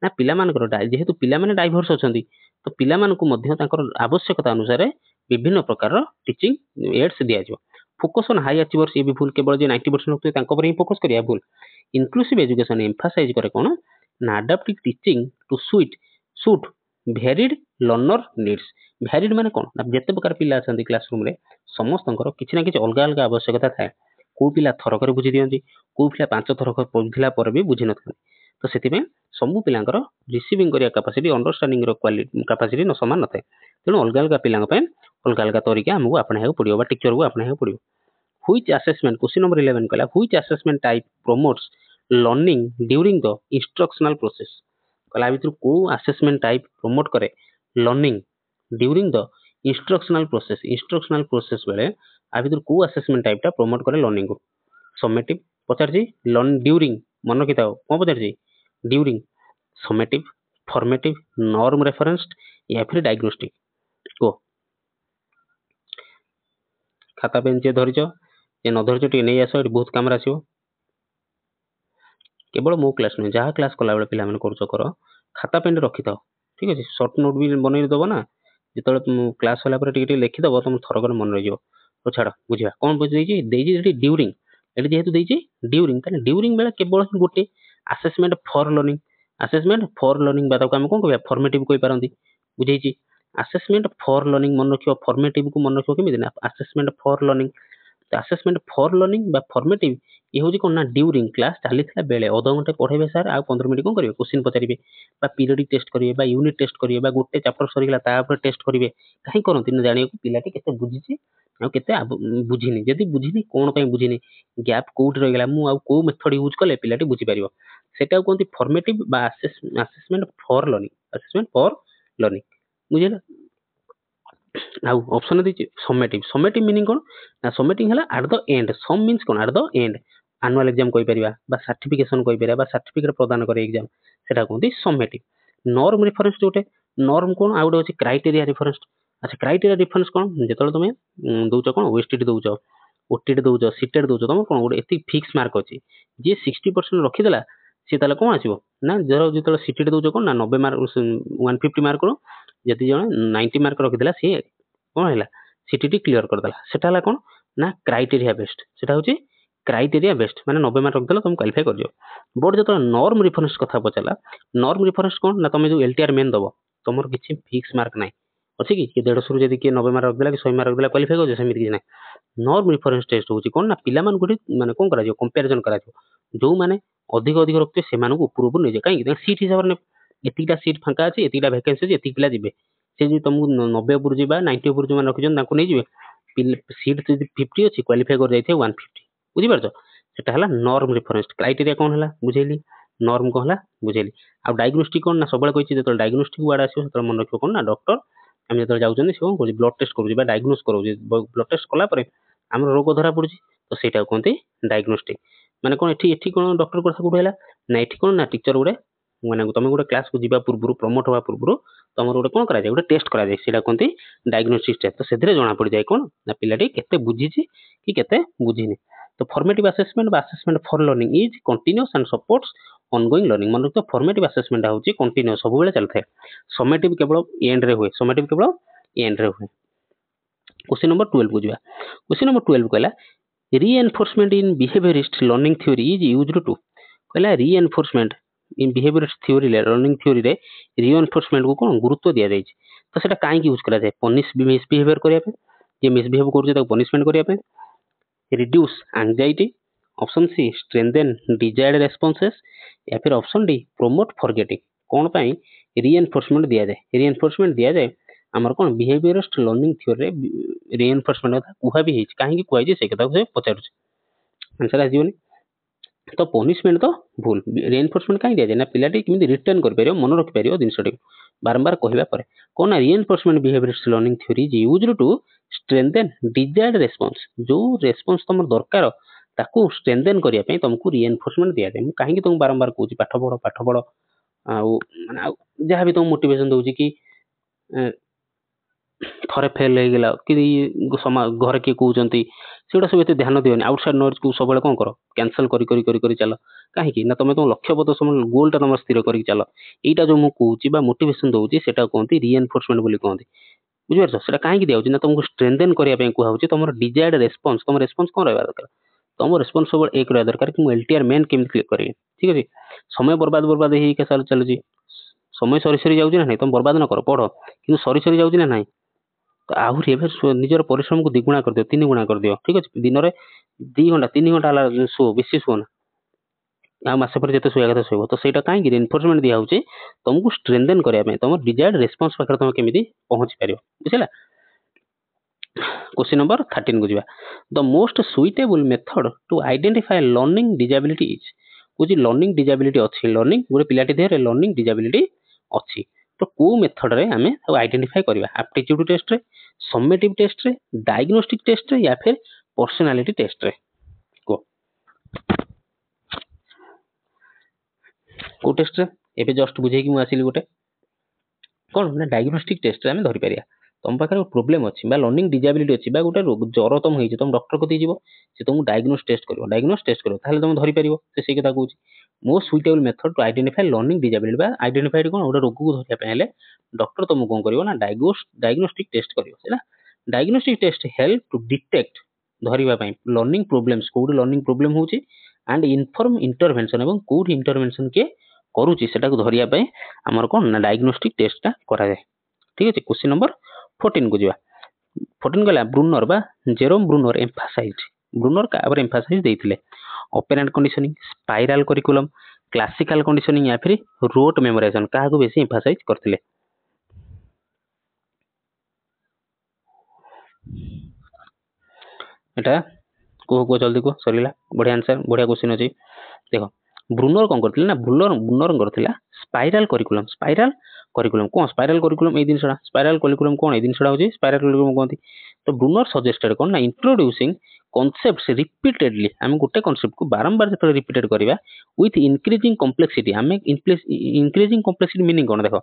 ना पिला मानकर जेहेतु पिला माने डाइवर्स अछंती तो पिला मानको मध्य तांकर आवश्यकता अनुसार विभिन्न प्रकार टीचिंग एड्स दिया जो फोकस ऑन हाई अचीवर्स ये भी भूल केवल जे 90% होते तांको पर ही फोकस करिया भूल इनक्लूसिव एजुकेशन एम्फासाइज करे कोन ना adaptive teaching to suit varied learner needs varied माने कोन ना जते प्रकार पिला अछंती क्लासरूम रे समस्तंकर किछि ना किछि अलगा अलगा आवश्यकता थाए को पिला थरकर बुझी दियंती को पिला 5 थरकर पढिला पर भी बुझी नथाय तो सेति में सब पिलांकर रिसीविंग करिया कैपेसिटी अंडरस्टैंडिंग रो क्वालिटी कैपेसिटी न समान नथाय तेणु अलगा अलगा पिलांग पे अलगा अलगा तरीका हमहु अपनाहेको पड़ियो बा टीचर को अपनाहेको पड़ियो व्हिच असेसमेंट क्वेश्चन नंबर 11 कला which assessment type promotes learning during the instructional process कला भितर को असेसमेंट टाइप प्रमोट करे learning during the instructional process बेले आ भितर को असेसमेंट टाइप टा प्रमोट करे लर्निंग को समेटिव पचार जी लर्न ड्यूरिंग मन किताओ को पचार जी during summative formative norm referenced या फिर डायग्नोस्टिक को खाता पेन जे धरिच जे न धरिच टे नै आसो बहुत काम आसीबो केवल मो क्लास नहीं जहाँ क्लास कला बेले पिला माने करछो कर खाता पेन रखि थाओ ठीक अछि शॉर्ट नोट भी बनै दबो ना जेतले क्लास होला पर टिके लिखि दबो तुम थरकर मन रहियो तो छाड़ बुझिया कोन बुझि देछि देछि ड्यूरिंग एटी जेहेतु देछि ड्यूरिंग ताले ड्यूरिंग बेले केवल गोटे असेसमेंट फॉर लर्निंग बात को हम कोन कहबा फॉर्मेटिव कोइ पारंती बुझैछि असेसमेंट फॉर लर्निंग मन रखियो फॉर्मेटिव को मन रखियो केमिति ना assessment for learning assessment for learning बा फॉर्मेटिव ये हूँ कौन ना ड्यूरिंग क्लास चली बेले अध घंटे पढ़ेबे सर आ 15 मिनिट कौन करेंगे क्वेश्चन पचारे पीरियडिक टेस्ट करेंगे यूनिट टेस्ट करेंगे गोटे चैप्टर सरीगला टेस्ट करेंगे कहीं करती ना जाना पिलाटी केते बुझी केते बुझीनी जदि बुझीनी कौन पे बुझीनी गैप कोउट रहीगला मु आ को मेथड यूज कले पिलाटी बुझी पारिबो सेटा कहते फॉर्मेटिव बा असेसमेंट फॉर लर्निंग बुझिला आउ ऑप्शन देछि समेटिव मीनिंग कोन ना समेटिंग हला at the end sum means कोन at the end annual exam कोइ परिबा बा सर्टिफिकेशन कोइ परिबा बा सर्टिफिकेट प्रदान करे एग्जाम सेटा कोनती समेटिव नॉर्म रेफरेंस जोटे नॉर्म कोन आउट अछि क्राइटेरिया रेफरेंस अच्छा क्राइटेरिया रेफरेंस कोन जेतले तुमे दोउछ कोन ओएसटीडी दोउछ ओटीडी दोउछ सीटेड दोउछ तुम कोन गोटे एति फिक्स मार्क अछि जे 60% रखि देला से ताले कोन आसीबो ना जरो जेतले सीटेड दोउछ कोन ना 90 मार्क 150 मार्क को जति जण 90 मार्क रखि देला से कोन हैला सीटीटी क्लियर कर देला सेटा हला कोन ना क्राइटेरिया बेस्ड सेटा होची क्राइटेरिया बेस्ड माने 90 मार्क रख देला तुम क्वालीफाई कर दियो बोर्ड जतो नॉर्म रेफरेंस कथा पचला नॉर्म रेफरेंस कोन ना तुम जो एलटीआर मेन दबो तुमर किछि फिक्स मार्क नै अछि कि 150 जदि के 90 मार्क रख देला कि 100 मार्क रख देला क्वालीफाई कर जे समिति कि नै नॉर्म रेफरेंस टेस्ट होची कोन ना पिला मान गुडी माने कोन करा जो कंपैरिजन करा जो जो माने अधिक अधिक रखते से मानक ऊपर ऊपर नै जे काई सीट हिसाब ने एतिका सीट फांका अछि एतिका वैकेंसी अछि एतिक पिला जिवे से जे तुमको 90 ऊपर जिबा 90 ऊपर जो मान रखिजन ताको नै जिवे सीट जदि 50 अछि क्वालीफाई कर जाइथे 150 बुझि परछो सेटा हला नॉर्म रेफरेंस क्राइटेरिया कोन हला बुझेली नॉर्म को हला बुझेली आ डायग्नोस्टिक कोन ना सबले कहछि जेतल डायग्नोस्टिक वर्ड आसीयो सेतल मन रखियो कोन ना डॉक्टर हम जेतल जाउछन से कोन कहछि ब्लड टेस्ट करू बा डायग्नोस करू ब्लड टेस्ट कला परे हमर रोग धरा पड़छि तो सेटा कोनते डायग्नोस्टिक माने कोन एठी कोन डॉक्टर कोसा कुडला ना एठी कोन ना टीचर गुडे माने तुम गोटे क्लास को जीवा पूर्व प्रमोट हवा पूर्व तुम गोटे कौन करा गोटे टेस्ट करा जाए कहते डायग्नोस्टिक टेस्ट तो से जना पड़ जाए कौन ना पिलाटी केते बुझीची कि केते बुझीनी तो formative assessment for learning is continuous and supports ongoing learning मन रखियो फॉर्मेटिव असेसमेंट होची कंटीन्यूअस सब बेले चलथे समेटिव केवल एंड रे हुए समेटिव केवल एंड रे हुए क्वेश्चन नंबर 12 को जीवा क्वेश्चन नंबर 12 कहला reinforcement in behaviourist learning theory is used to कहला reinforcement in behaviourist theory learning theory रे रीएनफोर्समेंट को कौन गुरुत्व दिया जाए तो सेटा काहे यूज करा जाए पनिश मिसबिहेवियर करिया पे जे मिसबिहेव करजे ताको पनिशमेंट करिया पे reduce anxiety option C strengthen desired responses या फिर ऑप्शन डी प्रमोट फॉरगेटिंग कौन पाई रीएनफोर्समेंट दिया जाए हमर कौन बिहेवियरिस्ट लर्निंग थ्योरी रे रीएनफोर्समेंट कथा कुहा भी हेछि काहे कि कुहा जे से कथा से पचारुछ आंसर आजीवनी तो पनिशमेंट तो भूल रीएनफोर्समेंट कहीं दिया जाए ना पिलाटी केମିତି रिटर्न कर परियो मन रखि परियो जिनसटी बारंबार कहबा परे कोन reinforcement behaviourist learning theory is used to strengthen desired response जो रेस्पॉन्स तुम दरकार ताकू स्ट्रेंथन करिया पे तुमको रीएनफोर्समेंट दिया जाए काहे कि तुम बारंबार कहूची पाठ पढ़ो आ माने जहां भी तुम मोटिवेशन दोउची कि थरे फेल हो गला कि घर किए कहते सेटा सब एते ध्यान दियोनी आउटसाइड नॉइज को सब कौन कर कैंसल करी चल कहीं ना तुम तुम लक्ष्यबद्ध समय गोलटा तुम स्थिर करके चल यहाँ जो मुझे मोटिवेशन दूसरी से कहते रीएनफोर्समेंट बोली कहते बुझिपार से कहीं दिया तुमको स्ट्रेंथन करने कहूँ तुम डिजायर्ड रेस्पॉन्स तुम रेस्पॉन्स कौन रहा दरकार तुम रेस्पॉन्स सब एक रहा दरकार कि एलटीआर मेन केमी क्लियर करेंगे ठीक अच्छे समय बर्बाद हो चलुची समय सरी सरी जाऊँ ना तुम बर्बाद न कर पढ़ कि सरी सरी जाऊँ ना ना तो आहरी निजर परिश्रम को दिगुणा कर दियो 3 गुणा कर दियो ठीक अच्छे दिन में 2 घंटा 3 घंटा शो बेसी शो ना आ मसे पर जते सोया कथा सोइबो तो सेटा काहे कि इन्फोर्समेंट दिया होचे तुमको स्ट्रेंथन करिया पे तुम डिजायर्ड रिस्पांस पाखर तुम केमिति पहुंच परियो बुझिला क्वेश्चन नंबर 13 को जीवा the most suitable method to identify learning disability is कुछ लर्निंग डिजेबिलिटी अच्छी लर्निंग गोटे पिलाटी देहरे लर्निंग डिजेबिलिटी अच्छी तो को मेथड रे हमें सब आइडेंटिफाई करबा एप्टीट्यूड टेस्ट रे समेटिव टेस्ट रे डायग्नोस्टिक टेस्ट रे या फिर पर्सनालिटी टेस्ट रे को टेस्ट रे एबे जस्ट बुझे कि मु आसिली गोटे कौन ना डायग्नोस्टिक टेस्ट रे हमें धरि परिया तुम पाखे प्रोब्लेम अच्छी लर्निंग डिजेबिलिटी अच्छी गोटे ज्वर तुम हो तुम डॉक्टर को जीव से तुमको डायग्नोस टेस्ट कर तुम धरी पार से कथा कौच most suitable method to identify learning disability identify कौन गोटे रोग को धरने डॉक्टर तुमको कौन कर ना डायग्नोस्टिक टेस्ट कर diagnostic test help to detect धरवाई लर्निंग प्रोब्लेम्स कौट लर्निंग प्रोब्लेम हो एंड इनफॉर्म इंटरवेंशन और कौट इंटरवेंशन किए करुच्ची से धरवाई आमर कौन ना डायग्नोस्टिक टेस्टा कराए ठीक अच्छे क्वेश्चन नंबर 14 को जीवा 14 गला ब्रूनर बा जेरोम ब्रूनर एम्फासाइज ब्रूनर काबर एम्फासाइज देथिले operant conditioning spiral curriculum classical conditioning या फिर रोट मेमोराइजेशन काहा को बेसी एम्फासाइज करथिले एटा को जल्दी को सरीला बढ़िया आंसर बढ़िया क्वेश्चन अछि देखो ब्रूनर कौन करथिले ना ब्रूनर करथिला स्पाइरल करिकुलम कौन स्पाइरल करिकुलम ए दिनसडा स्पाइरल करिकुलम कौन ए दिनसडा होची स्पाइरल करिकुलम कहती तो ब्रूनर सजेस्टेड कौन ना इंट्रोड्यूसिंग कॉन्सेप्ट्स रिपीटेडली हम गोटे कॉन्सेप्ट को बारंबार जब रिपीटेड करबा विथ इंक्रीजिंग कॉम्प्लेक्सिटी हमें इंक्रीजिंग कॉम्प्लेक्सिटी मीनिंग कौन देखो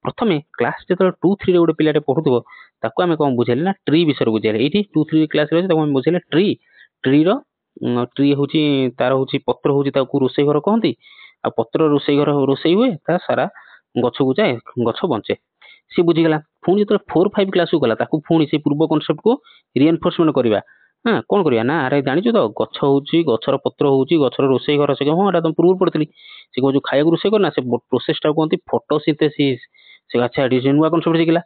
प्रथमे क्लास जब 2-3 रे गोटे पिलाटे पढुथबो ताको हमें कौन बुझेले ना ट्री विषय बुझेले एठी 2-3 क्लास रे ताको हम बुझेले ट्री रो ट्री होची तार होची पत्र होची ताको रोसई घर कहती आ पत्र रोसई घर रोसई हुए ता सारा गछ को जाए गछ बंचे सी बुझीगला पुणी जो 4-5 क्लास को गला ताको पुणी से पूर्व कॉन्सेप्ट को रिएनफोर्समेंट करवा हाँ कौन करवा ना अरे जानिଛୁ तो गछ होची गछर पत्र होची गछर रोसई घर से हाँ एटा तुम पूर्व पढ़ितली से जो खाया रोसई करना से प्रोसेस टा कहती फोटोसिंथेसिस से अच्छा एडी नुआ कॉन्सेप्ट शिखला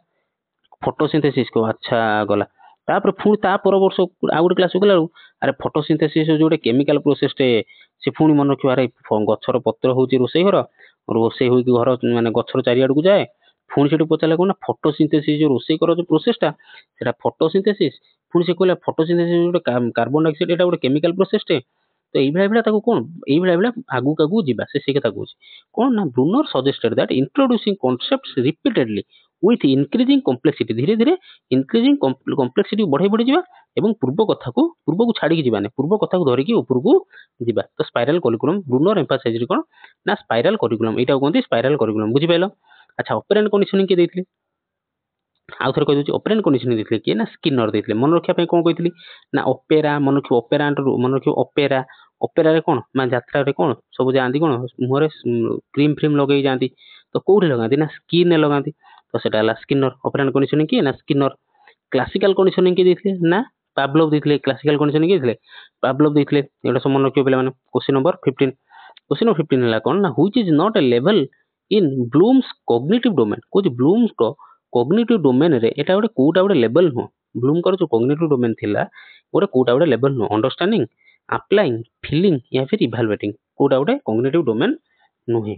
फोटोसिंथेसिस को अच्छा गला तापर पुणी ता पर वर्ष आ गोटे क्लास को गला अरे फोटोसिंथेसिस जो गोटे केमिकल प्रोसेस टे से पुणी मन रखियो अरे गछर पत्र होची रोसई घर रोसई हो घर माने गछर चारिआड को जाए पुणी से पचारे कौन ना फोटोसिंथेसिस जो रोसई कर जो प्रोसेसटा से फोटोसिंथेसिस पुणी से कहला फोटोसिंथेसिस गोटे कार्बन डाइऑक्साइड एटा गोटे केमिकल प्रोसेस टे तो এইভাবে ତାକୁ କଣ এইভাবে ଆଗକୁ ଯିବା ସେ କଥା କହୁଛି କଣ ନା ବ୍ରୁନର suggested that introducing concepts repeatedly with increasing complexity ଧୀରେ ଧୀରେ increasing complexity ବଢେଇ ଯିବା ଏବଂ ପୂର୍ବକୁ ଛାଡିକି ଯିବାନି ପୂର୍ବ କଥାକୁ ଧରିକି ଉପରକୁ ଯିବା ତ ସ୍ପାଇରାଲ କରିକୁଲମ ବ୍ରୁନର ଏମ୍ଫାସାଇଜ କଣ ନା ସ୍ପାଇରାଲ କରିକୁଲମ ଏଇଟାକୁ କୁହନ୍ତି ସ୍ପାଇରାଲ କରିକୁଲମ ବୁଝିପାରିଲ ଆଚ୍ଛା ଅପେରାଣ୍ଟ କଣ୍ଡିସନିଂ କିଏ ଦେଇଥିଲେ ଆଉ ଥରେ କହିଦଉଛି ଅପେରାଣ୍ଟ କଣ୍ଡିସନିଂ ଦେଇଥିଲେ କିଏ ନା ସ୍କିନର ଦେଇଥିଲେ ମନେ ରଖିବା ପାଇଁ କଣ କହିଥିଲି ନା ଅପେରା ମନେ ରଖିବ ଅପେରାଣ୍ଟ ମନେ ରଖିବ ଅପେରାରେ କଣ ମାନେ ଯାତ୍ରାରେ କଣ ସବୁ ଯାଆନ୍ତି କଣ ମୁହଁରେ କ୍ରିମ ଫ୍ରିମ ଲଗେଇ ଯାଆନ୍ତି ତ କୋଉଠି ଲଗାନ୍ତି ନା ସ୍କିନରେ ଲଗାନ୍ତି ତ ସେଟା ହେଲା ସ୍କିନର ଅପେରାଣ୍ଟ କଣ୍ଡିସନିଂ କିଏ ନା ସ୍କିନର କ୍ଲାସିକାଲ କଣ୍ଡିସନିଂ କିଏ ଦେଇଥିଲେ ନା ପାଭଲଭ ଦେଇଥିଲେ କ୍ଲାସିକାଲ କଣ୍ଡିସନିଂ କିଏ ଦେଇଥିଲେ ପାଭଲଭ ଦେଇଥିଲେ ଏଇଟା ସବୁ ମନେ ରଖିବ ପିଲାମାନେ କ୍ୱେଶ୍ଚନ ନମ୍ବର 15 क्वेश्चन नंबर 15 ହେଲା କଣ ନା which is not a level in Bloom's cognitive domain କହୁଛି ବ୍ଲୁମ୍ସ ର cognitive domain ରେ ଏଟା ଗୋଟେ କୋଉଟା ଗୋଟେ ଲେଭେଲ ନୁହଁ ବ୍ଲୁମଙ୍କର ଯୋଉ cognitive domain ଥିଲା ଗୋଟେ କୋଉଟା ଗୋଟେ ଲେଭେଲ ନୁହଁ ଅଣ୍ଡରଷ୍ଟାଣ୍ଡିଂ applying feeling या फिर evaluating କୋଉଟା ଗୋଟେ cognitive domain ନୁହେଁ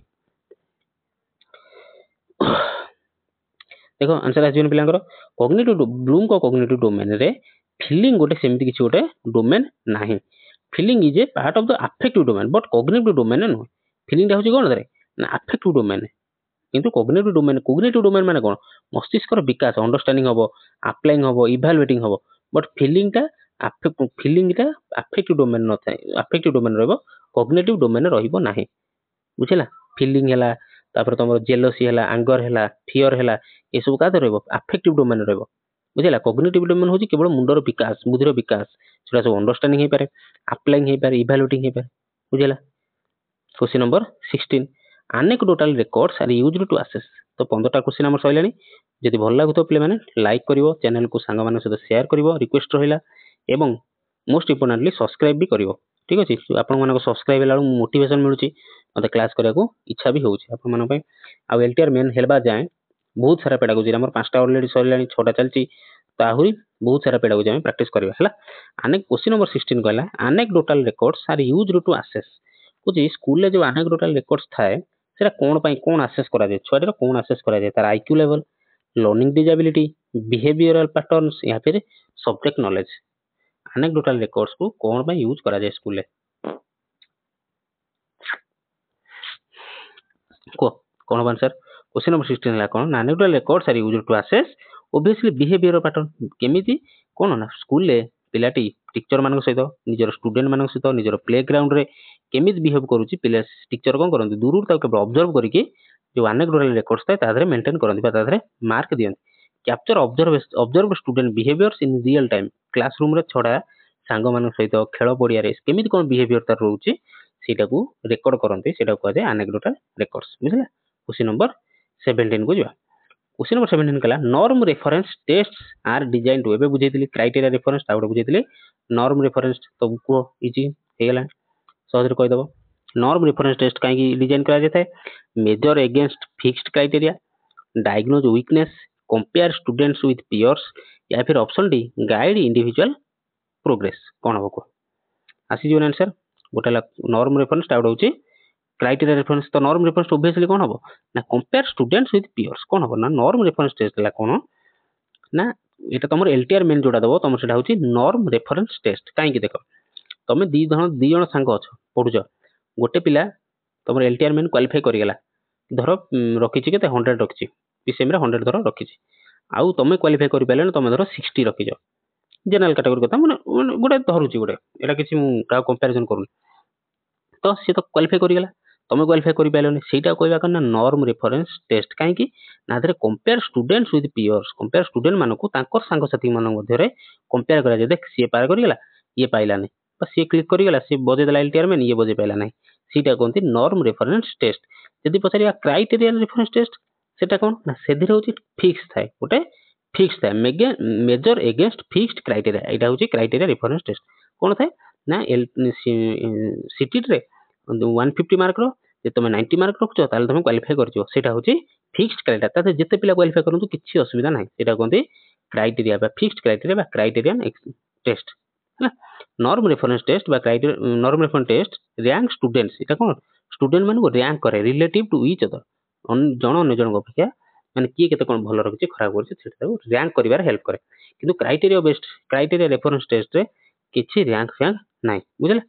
देखो आंसर आसीबन पिलांकर cognitive ब्लूम को cognitive domain रे feeling ଗୋଟେ ସେମିତି କିଛି ଗୋଟେ domain ନାହିଁ feeling is a part of the affective domain but cognitive domain ନୁହେଁ feeling ଟା ହଉଛି କଣ ଧରେ ନା affective domain କିନ୍ତୁ cognitive domain ମାନେ କଣ ମସ୍ତିଷ୍କର ବିକାଶ ଅଣ୍ଡରଷ୍ଟାଣ୍ଡିଂ ହବ ଆପ୍ଲାଇଂ ହବ ଇଭାଲୁଏଟିଂ ହବ ବଟ୍ ଫିଲିଂ ଟା affective domain ନଥାଏ affective domain ରହିବ cognitive domain ରହିବ ନାହିଁ ବୁଝିଲା ଫିଲିଂ ହେଲା ତାପରେ ତମର ଜେଲସି ହେଲା ଆଙ୍ଗର ହେଲା ଫିଅର ହେଲା ଏସବୁ କାହା ରହିବ affective domain ରହିବ ବୁଝିଲା cognitive domain ହଉଛି କେବଳ ମୁଣ୍ଡର ବିକାଶ ବୁଦ୍ଧିର ବିକାଶ ସେଟା ସବୁ ଅଣ୍ଡରଷ୍ଟାଣ୍ଡିଂ ହେଇପାରେ ଆପ୍ଲାଇଂ ହେଇପାରେ ଇଭାଲୁଏଟିଂ ହେଇପାରେ ବୁଝିଲା question number 16 anecdotal records are used to assess तो 15टा क्वेश्चन हमर सइलानी जदि भल लागुतो प्ले माने लाइक करिवो चैनल को सांग मान सहित शेयर करिवो रिक्वेस्ट रहिला एवं मोस्ट इंपोर्टेंटली सब्सक्राइब भी करिवो ठीक अछि आपन मानको सब्सक्राइब होला मोटिवेशन मिलुची मते क्लास करिया को इच्छा भी होउची आपन मान पय आ एलटीआर मेन हेलबा जाय बहुत सारा पेडागोजी हमर 5टा ऑलरेडी सइलानी 6टा चलची ताहुरी बहुत सारा पेडागोजी हम प्रैक्टिस करबा हला क्वेश्चन नंबर 16 कहला anecdotal records are used to assess कुछ स्कूल जो anecdotal records थाए सेटा कोन पई कोन असेस करा जाय छुआटर कोन असेस करा जाय तार IQ level learning disability behavioural patterns या फिर सब्जेक्ट नॉलेज anecdotal records को कोन पई यूज करा जाय स्कूल ले को कोन आंसर क्वेश्चन नंबर 16 ला कोन anecdotal records are used to assess obviously behavioral pattern केमिति कोन ना स्कूल ले पिलाटी टीचर मान सहित निजर स्टूडेंट मान सहित निजर प्ले ग्राउंड रे केमिति बिहेव करूची पिला टीचर कोन करंती दूर तक ऑब्जर्व करके जो anecdotal records थाए तादरे मेंटेन करंती तादरे मार्क दियंती capture observe student behaviours in real time classroom रे छडा सांग मान सहित खेल पडिया रे केमिति कोन बिहेवियर तार रहउची सेटा को रेकॉर्ड करंती सेटा को आजे anecdotal records बुझला क्वेश्चन नंबर 17 को जिवा क्वेश्चन नंबर 17 कला norm reference tests are designed to एबे बुझेतिली क्राइटेरिया रेफरेंस तावडे बुझेतिली नॉर्म रेफरेंस तो को इजी हेगला सहजरे कहि दबो नॉर्म रेफरेंस टेस्ट काई डिजाइन करा जाय measure against fixed criteria diagnose weakness compare students with peers या फिर option D guide individual progress कोन हबो को आसी जो आंसर गोटा नॉर्म रेफरेंस तावडे होची क्राइटेरिया रेफरेंस तो नॉर्म रेफरेंस ऑब्वियसली कोन हबो ना कंपेयर स्टूडेंट्स विथ पियर्स कोन हबो ना नॉर्म रेफरेंस टेस्ट ला कोन ना एटा तमर एलटीआर मेन जोडा दबो तमर सेटा होची नॉर्म रेफरेंस टेस्ट काई कि देखो तमे दी जण सांग अछ पढुछ गोटे पिला तमर एलटीआर मेन क्वालिफाई करि गेला धर रखिछि केते 100 रखिछि पीसीएम रे 100 धर रखिछि आउ तमे क्वालिफाई करि पाले तमे धर 60 रखिजो जनरल कैटेगरी कथा माने गोटे धरुछि गोटे एटा किछि मु का कंपैरिजन करू तो से तो क्वालिफाई करि गेला तमे क्वालिफाई करि पालेनी सेटा कहबा कना नॉर्म रेफरेंस टेस्ट काई कि ना धरे compare students with peers compare student मानको तांकर सांग साथी मान मध्ये रे कंपेयर करा जे देख सी पार करि गेला ये पाइला नै बस ये क्लिक करि गेला से बजे देला एलटीआर में ये बजे पाइला नै सीटा कोनती नॉर्म रेफरेंस टेस्ट यदि पछरिया क्राइटेरिया रेफरेंस टेस्ट सेटा कोन ना सेधिरे होची फिक्स थाए ओटे फिक्स थाए मेजर अगेंस्ट फिक्स्ड क्राइटेरिया एटा होची क्राइटेरिया रेफरेंस टेस्ट कोन थाए ना सिटी रे 150 मार्क रो जे तुम 90 मार्क रखछो ताले तुम क्वालिफाई करछो सेटा होची फिक्स्ड क्राइटेरिया ताते जते पिला क्वालिफाई करंतु किछि असुविधा नाही सेटा कोनती क्राइटेरिया बा फिक्स्ड क्राइटेरिया बा क्राइटेरियन टेस्ट है नॉर्म रेफरेंस टेस्ट बा criteria norm reference test rank students एटा कोन स्टूडेंट मान को रैंक करे रिलेटिव टू ईच अदर जण अन्य जण अपेक्षा माने किए केते कोन भलो रखछि खराब करछि सेटा रैंक करिवार हेल्प करे किंतु criteria based criteria reference test रे किछि रैंक फैंक नाही बुझले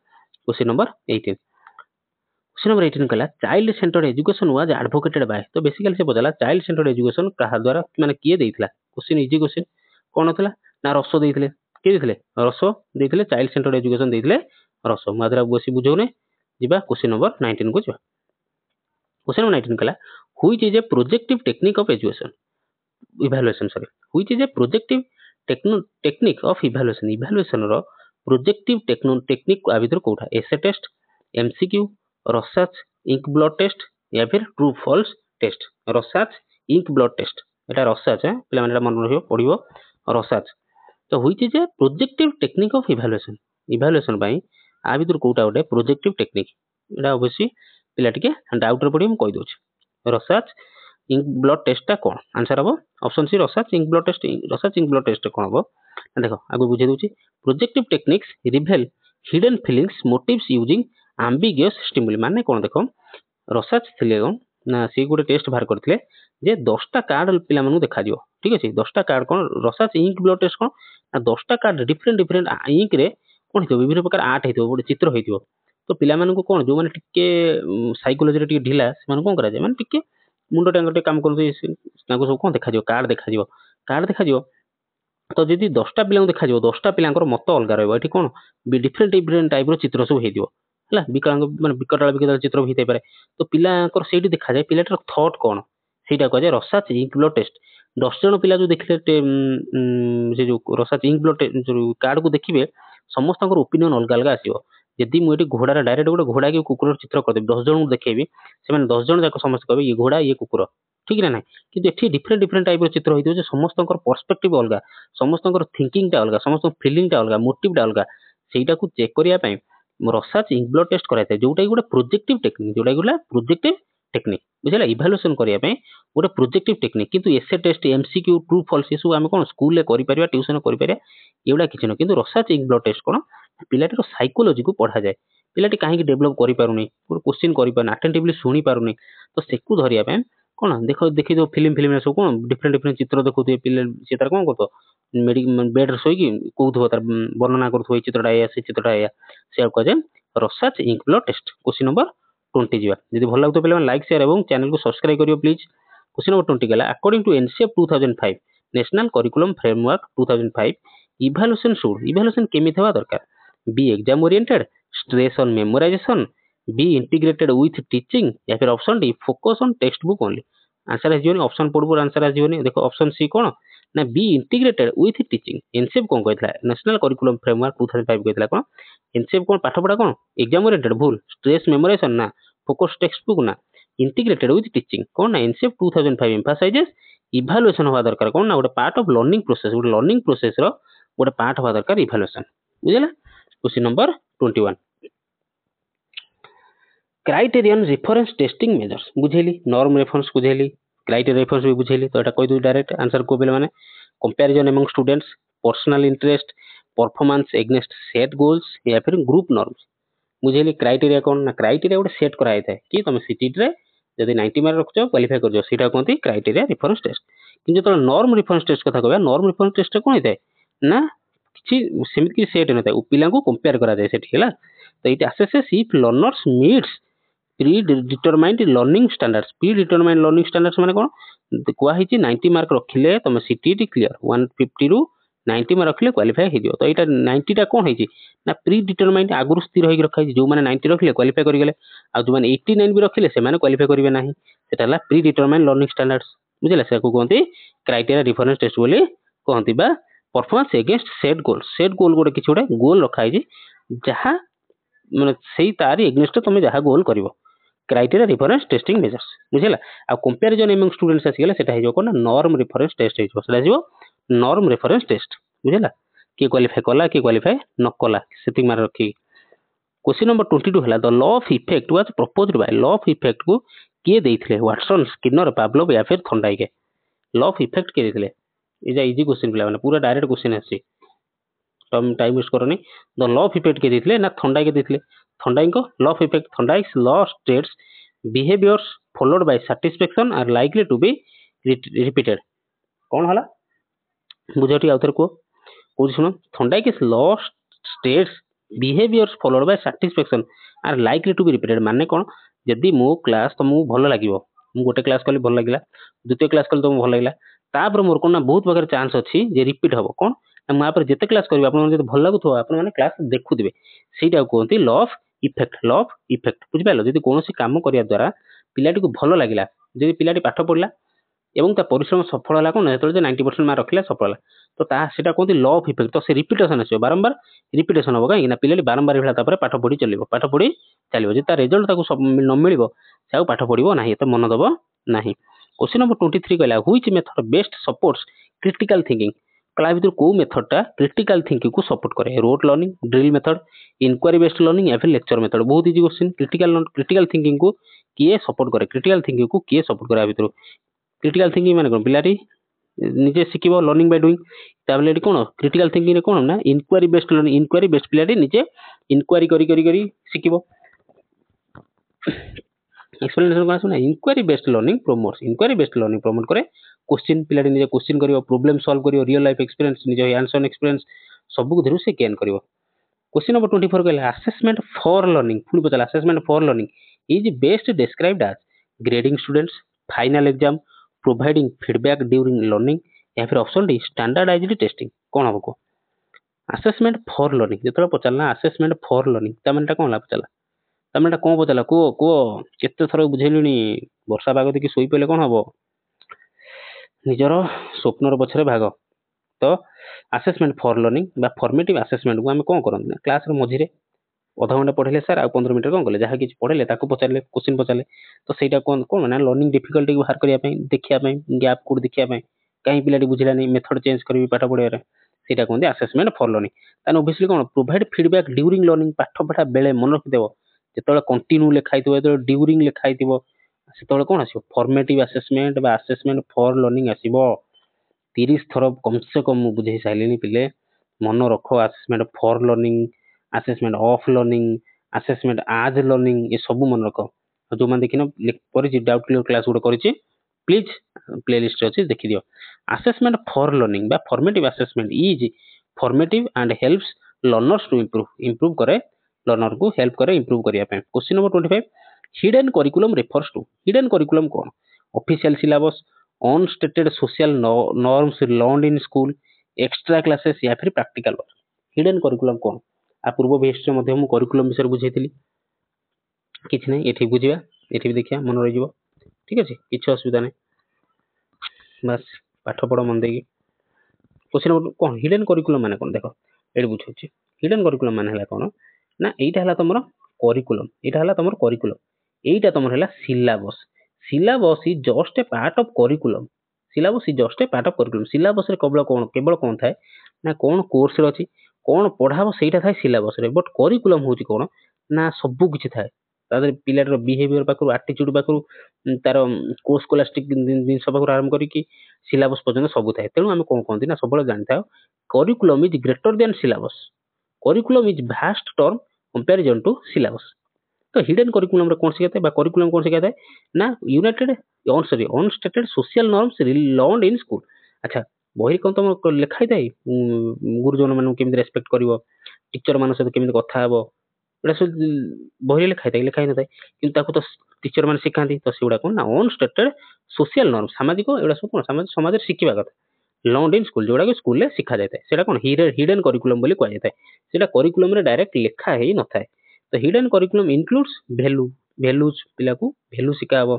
क्वेश्चन नंबर 18 क्वेश्चन नंबर 18 कहला child centred education was advocated by तो बेसिकली से पचाला चाइल्ड सेंटर्ड एजुकेशन कहा द्वारा माने किए देइथिला क्वेश्चन इजी क्वेश्चन कोन होतला ना रसो देइथिले के देइथिले रसो देइथिले चाइल्ड सेंटर्ड एजुकेशन देइथिले रसो मादरा बसी बुझौने जिबा क्वेश्चन नंबर 19 को जिबा क्वेश्चन नंबर 19 कहला which is a projective technique of education evaluation sorry which is a projective technique of evaluation रो प्रोजेक्टिव टेक्निक आ भीतर कोठा essay test MCQ Rorschach ink blood test या फिर true false test Rorschach ink blood test एटा Rorschach है पिला माने मन रहियो पढिबो रसाच तो which is a projective technique of evaluation बाई आ भीतर कोठा गोटे प्रोजेक्टिव टेक्निक एटा अवश्य पिला टिके डाउट रे पढियो म कहि दोछ रसाच इंक ब्लड टेस्ट टा कोन आंसर हबो option C Rorschach ink blood test कोन हबो देखो आगु बुझे दोछि projective techniques reveal hidden feelings motives using ambiguous stimuli माने कोन देखो रसाच थिले ना सी गोटे टेस्ट बाहर करथिले जे 10टा कार्ड पिला मानु देखा दियो ठीक अछि 10टा कार्ड कोन रसाच इंक ब्लड टेस्ट कोन ना 10टा कार्ड डिफरेंट इंक रे कोन हितो विभिन्न प्रकार आर्ट हितो गोटे चित्र हितो तो पिला मानु को कोन जो माने टिके साइकोलॉजी रे टिके ढिला से मानु कोन करा जाय माने टिके मुंडो टांगटे काम करते ताको सब कोन देखा दियो कार्ड देखा दियो तो जदि 10टा पिला देखा दियो 10टा पिलांकर मत अलगा रहबो एठी कोन डिफरेंट टाइप रो चित्र सब हेदियो हला विकलांग माने विकटाल चित्र भी हेते पारे तो पिलांकर सेठी देखा जाय पिलाटर थॉट कोन सेटा कह जाय रसाच इंक ब्लड टेस्ट 10 जण पिला जो देखले से जो रसाच इंक ब्लड जो कार्ड को देखिबे समस्त ओपिनियन अलग अलग आसीबो यदि मु एठी घोड़ा डायरेक्ट गोटे घोड़ा के कुकुर चित्र कर देबी 10 जण देखेबी से माने 10 जण जाक समस्त कहबे ये घोड़ा ये कुकुर ठीक ना ना किंतु एठी डिफरेंट टाइप रो चित्र होइतो जे समस्त पर्सपेक्टिव अलग समस्त थिंकिंग टा अलग समस्त फीलिंग टा अलग मोटिव टा अलग सेटा को चेक करिया पई रसाच इंक ब्लड टेस्ट कराइते जोटा गोटे प्रोजेक्टिव टेक्निक जोटा गोला प्रोजेक्टिव टेक्निक बुझला इवैल्यूएशन करिया पई गोटे प्रोजेक्टिव टेक्निक किंतु एसे टेस्ट एमसीक्यू ट्रू फॉल्स ये सब हम कोन स्कूल रे करि परिबा ट्यूशन करि परिबा एउडा किछ न किंतु रसाच इंक ब्लड टेस्ट कोन पिलाटी रो साइकोलॉजी को पढ़ा जाए पिलाटी काहे डेवलप करि पारुनी क्वेश्चन करि पारुनी अटेंटिवली सुनी पारुनी तो सेकु धरिया पई कोन देखि जो फिल्म सब कोन डिफरेंट चित्र देखुते पिले से तार कोन करतो बेड रे सोई कि कहथबो तार वर्णना करथबो चित्रटा या से चित्रटा या से कह जाय रसाच ink blood test question number 20 जीवा यदि भल लागतो पिले लाइक शेयर एवं चैनल को सब्सक्राइब करियो प्लीज क्वेश्चन नंबर 20 गला according to NCF 2005 national curriculum framework 2005 evaluation केमिति हेबा दरकार B exam oriented stress on memorisation B integrated with teaching या फिर option D focus on textbook only answer आजीवनी ऑप्शन पढ़बो आंसर आजीवनी देखो ऑप्शन सी कोन ना B integrated with teaching NCF कोन कहथला नेशनल करिकुलम फ्रेमवर्क 2005 कहथला कोन एनसीएफ कोन पाठ पढ़ा कोन एग्जाम ओरिएंटेड भूल स्ट्रेस मेमोराइजेशन ना फोकस टेक्स्ट बुक ना इंटीग्रेटेड विथ टीचिंग कोन ना एनसीएफ 2005 एम्फासाइजेस इवैल्यूएशन होवा दरकार कोन ना गोटे पार्ट ऑफ लर्निंग प्रोसेस रो गोटे पार्ट होवा दरकार इवैल्यूएशन बुझला question number 21 criterion reference testing measures बुझेली नॉर्म रेफरेंस बुझेली क्राइटेरिया रेफरेंस भी बुझेली तो एटा कहि दु डायरेक्ट आंसर को बेले माने comparison among students personal interest performance against set goals या फिर ग्रुप नॉर्म्स बुझेली क्राइटेरिया कोन ना क्राइटेरिया गोटे सेट कराय थाए कि तुम सीटीटी रे जदि 90 मार्क रखछो क्वालीफाई करजो सीटा कोनती क्राइटेरिया रेफरेंस टेस्ट किंतु तो नॉर्म रेफरेंस टेस्ट कथा कहबा नॉर्म रेफरेंस टेस्ट कोन होइते ना किछि सेमिति कि सेट नथाय पिला को कंपेयर करा जाय सेठी हला तो it assesses if learners meets pre-determined learning standards माने कोन कोआ हिची 90 मार्क रखिले तुम सीटीटी क्लियर 150 रु 90 मार्क रखिले क्वालीफाई हे दियो तो एटा 90 टा कोन हिची ना प्री डिटरमाइंड आगुरु स्थिर होई रखा हिची जो माने 90 रखिले क्वालीफाई करि गेले आ जो माने 89 भी रखिले से माने क्वालीफाई करिवे नाही सेटा हला प्री डिटरमाइंड लर्निंग स्टैंडर्ड्स बुझिले से को कोनती क्राइटेरिया रेफरेंस टेस्ट बोली कोनती बा परफॉर्मेंस अगेंस्ट सेट गोल गोटे किछ गोटे गोल रखा हिची जहा माने सेही तारी एगेंस्ट तुम जहा गोल करिवो क्राइटेरिया रेफरेंस टेस्टिंग मेजर्स बुझला आ कंपैरिजन अमंग स्टूडेंट्स आसी गेले सेटा हे जो कोन नॉर्म रेफरेंस टेस्ट हे जो सेटा जो नॉर्म रेफरेंस टेस्ट बुझला के क्वालीफाई कला के क्वालीफाई न कला सेटिंग मार रखी क्वेश्चन नंबर 22 हला the law of effect was proposed by law of effect को के देइथिले वाटसन स्किनर पावलोव या फिर थॉर्नडाइक लॉ ऑफ इफेक्ट के देइथिले इज इजी क्वेश्चन पिला माने पूरा डायरेक्ट क्वेश्चन आसी तुम टाइम वेस्ट करनी द लॉ ऑफ इफेक्ट के देइथिले ना थॉर्नडाइक देइथिले Thorndike law of effect Thorndike's law states behaviours followed by satisfaction are likely to be repeated कौन हला बुझटी आउथर को सुनो Thorndike law states behaviours followed by satisfaction are likely to be repeated. ମାନେ କ'ଣ, ଯଦି ମୋ କ୍ଲାସ୍ ତମକୁ ଭଲ ଲାଗିବ, ମୁଁ ଗୋଟେ କ୍ଲାସ୍ କଲି ଭଲ ଲାଗିଲା, ଦ୍ୱିତୀୟ କ୍ଲାସ୍ କଲି ତମକୁ ଭଲ ଲାଗିଲା, ତାପରେ ମୋର କ'ଣ ନା ବହୁତ ପ୍ରକାର ଚାନ୍ସ ଅଛି ଯେ ରିପିଟ୍ ହବ। କ'ଣ ନା ମୁଁ ଆପରେ ଯେତେ କ୍ଲାସ୍ କରିବି ଆପଣଙ୍କୁ ଯଦି ଭଲ ଲାଗୁଥିବ ଆପଣମାନେ କ୍ଲାସ୍ ଦେଖୁଥିବେ, ସେଇଟାକୁ କୁହନ୍ତି law of effect. Law of effect ବୁଝିପାରିଲ। ଯଦି କୌଣସି କାମ କରିବା ଦ୍ୱାରା ପିଲାଟିକୁ ଭଲ ଲାଗିଲା, ଯଦି ପିଲାଟି ପାଠ ପଢିଲା ଏବଂ ତା ପରିଶ୍ରମ ସଫଳ ହେଲା, କ'ଣ ଯେତେବେଳେ 90% ମାର୍କ ରଖିଲା ସଫଳ ହେଲା, ତ ସେଟା କୁହନ୍ତି ଲ ଅଫ୍ ଇଫେକ୍ଟ। ତ ସେ ରିପିଟେସନ୍ ଆସିବ, ବାରମ୍ବାର ରିପିଟେସନ୍ ହବ। କାହିଁକି ନା ପିଲାଟି ବାରମ୍ବାର ଏଇଭଳିଆ ତାପରେ ପାଠ ପଢି ଚାଲିବ। ଯଦି ତା ରେଜଲ୍ଟ ତାକୁ ନ ମିଳିବ ସେ ଆଉ ପାଠ ପଢିବ ନାହିଁ, ଏତେ ମନ ଦବ ନାହିଁ। କ୍ୱେଶ୍ଚନ ନମ୍ବର 23 କହିଲା which method best supports critical thinking. କହିଲା ଭିତରୁ କୋଉ ମେଥଡଟା କ୍ରିଟିକାଲ ଥିଙ୍କିଂ କୁ ସପୋର୍ଟ କରେ? Rote learning, drill method, inquiry based learning या फिर ଲେକ୍ଚର ମେଥଡ। ବହୁତ ଇଜି କ୍ୱେଶ୍ଚନ। କ୍ରିଟିକାଲ ଥିଙ୍କିଂ କୁ କିଏ ସପୋର୍ଟ କରେ? କ୍ରିଟିକାଲ ଥିଙ୍କିଂ କୁ କିଏ ସପୋର୍ଟ କରେ? ଭିତରୁ କ୍ରିଟିକାଲ ଥିଙ୍କିଂ ମାନେ କ'ଣ? ପିଲାଟି ନିଜେ ଶିଖିବ, ଲର୍ନିଂ ବାଇ ଡୁଇଂ। ତାପରେ ଏଠି କ'ଣ କ୍ରିଟିକାଲ ଥିଙ୍କିଂ ରେ କ'ଣ ନା inquiry based learning. Inquiry based ପିଲାଟି ନିଜେ ଇନକ୍ୱାରି କରି ଶିଖିବ। ଏକ୍ସପ୍ଲେନେସନ କ'ଣ ଆସିବ? Inquiry based learning promotes. Inquiry based learning promote କରେ क्वेश्चन। ପିଲାଟି ନିଜେ क्वेश्चन କରିବ, प्रोब्लेम सॉल्व କରିବ, रियल लाइफ एक्सपीरियंस, ନିଜ हैंड्स ऑन एक्सपीरियंस ସବୁଥିରୁ ସେ ଗେନ୍ କରିବ। क्वेश्चन नंबर 24 कहला असेसमेंट फॉर लर्निंग। पुणी पचाला assessment for learning is best described as grading students, final exam, providing feedback during learning, या फिर ऑप्शन डी स्टैंडर्डाइज्ड टेस्टिंग। कौन हम को असेसमेंट फॉर लर्निंग जो पचारा असेसमेंट फॉर लर्निंग ता मानेटा कौन पचारा? ता मानेटा कौन पचारा? कुह केते थर बुझेलुनी, वर्षा पाग देखि शोई पड़े कौन हम? निजर स्वप्नर पछरे भाग। तो असेसमेंट फॉर लर्निंग बा फॉर्मेटिव असेसमेंट को आम कौन करते क्लास मझे अधा घंटा पढ़े सर आ 15 मिनट कौन कले जहाँ किसी पढ़े पचारे क्वेश्चन पचारे। तो सहीटा कौन कौन ना लर्निंग डिफिकल्टी बाहर करने देखिए गैप कोड देखिए कहीं पिलाटी बुझिलानी मेथड चेंज करी पाठ पढ़ाई ସେଇଟା କୁହନ୍ତି ଆସେସମେଣ୍ଟ ଫର ଲର୍ନିଂ। ତାହେଲେ ଓବିୟସଲି କ'ଣ ପ୍ରୋଭାଇଡ ଫିଡବ୍ୟାକ୍ ଡ୍ୟୁରିଂ ଲର୍ନିଂ। ପାଠ ପଢ଼ା ବେଳେ ମନେ ରଖିଦେବ, ଯେତେବେଳେ କଣ୍ଟିନ୍ୟୁ ଲେଖା ହେଇଥିବ, ଯେତେବେଳେ ଡ୍ୟୁରିଂ ଲେଖା ହେଇଥିବ, ସେତେବେଳେ କ'ଣ ଆସିବ? ଫର୍ମେଟିଭ ଆସେସମେଣ୍ଟ ବା ଆସେସମେଣ୍ଟ ଫର ଲର୍ନିଂ ଆସିବ। 30 ଥର କମ ସେ କମ ମୁଁ ବୁଝେଇ ସାରିଲିଣି ପିଲେ, ମନେ ରଖ। Assessment for learning, assessment of learning, assessment as learning, ଏ ସବୁ ମନେ ରଖ। ଆଉ ଯୋଉମାନେ ଦେଖିନ କରିଛି ଡାଉଟ୍ କ୍ଲିୟର କ୍ଲାସ ଗୋଟେ କରିଛି, ପ୍ଲିଜ ପ୍ଲେ ଲିଷ୍ଟରେ ଅଛି ଦେଖିଦିଅ। ଆସେସମେଣ୍ଟ ଫର ଲର୍ନିଂ ବା formative assessment is formative and helps learners to improve କରେ, ଲର୍ନର କୁ ହେଲ୍ପ କରେ ଇମ୍ପ୍ରୁଭ କରିବା ପାଇଁ। Question number 25 hidden curriculum refers to. Hidden curriculum कौन? Official syllabus, unstated social norms learned in school, extra classes, या फिर practical work. Hidden curriculum कौन? आ पूर्व बेस्ट मध्य मु करिकुलम विषय बुझेइथिली, किछि नै एठी बुझिबा, एठी भी देखिया मन रहि जिवो। ठीक अछि, किछि असुविधा नै, बस पाठ पढ़ मन देगी। क्वेश्चन नंबर कौन? हिडन करिकुलम माने कौन? देखो एठी बुझौछि। हिडन करिकुलम माने हला कौन ना एइटा हला तमरो करिकुलम, एइटा हला तमरो करिकुलम, एइटा तमरो हला syllabus. Syllabus is just a part of curriculum. Syllabus is just a part of curriculum. Syllabus रे केवल कौन थाए ना कौन कोर्स रे अछि, कौन पढ़ाबो ସେଇଟା थाए सिलेबस रे। बट करिकुलम होछि कौन ना सब किछि थाए तादर पिलाटर बिहेवियर पाखरु, एटीट्यूड पाखरु, तार को स्कोलास्टिक जिनस पाखरु आरंभ करी कि सिलेबस पर्यंत सब थाए। तेणु आम कौन कहते ना सब जानी था curriculum is greater than syllabus. Curriculum is vast term comparison to syllabus. तो हिडन करिकुलम रे कौन सिखाता है बा करिकुलम कौन सिखाता है ना united unstated social norms learned in school. अच्छा बही कौन तुम लिखाई थाए गुरुजन मान केमी रेस्पेक्ट कर, टीचर मान सहित केमी कथा हे, एटा सब बही लिखाई थाए, लिखाई न थाए कि तो टीचर मैंने शिखाती। तो सेगुड़ा कौन ना अनस्टेटेड सोशल नॉर्म, सामाजिक एटा सब कौन समाज शिखा कथा लर्नड इन स्कूल, जोड़ा स्कूल में शिखा जाए सेटा कौन हिडन करिकुलम बोली कह जाए। सेटा करिकुलम रे डायरेक्ट लिखा ही न थाए। तो हिडन करिकुलम इनक्लूड्स वैल्यूज, पिला को वैल्यू शिखा हबो,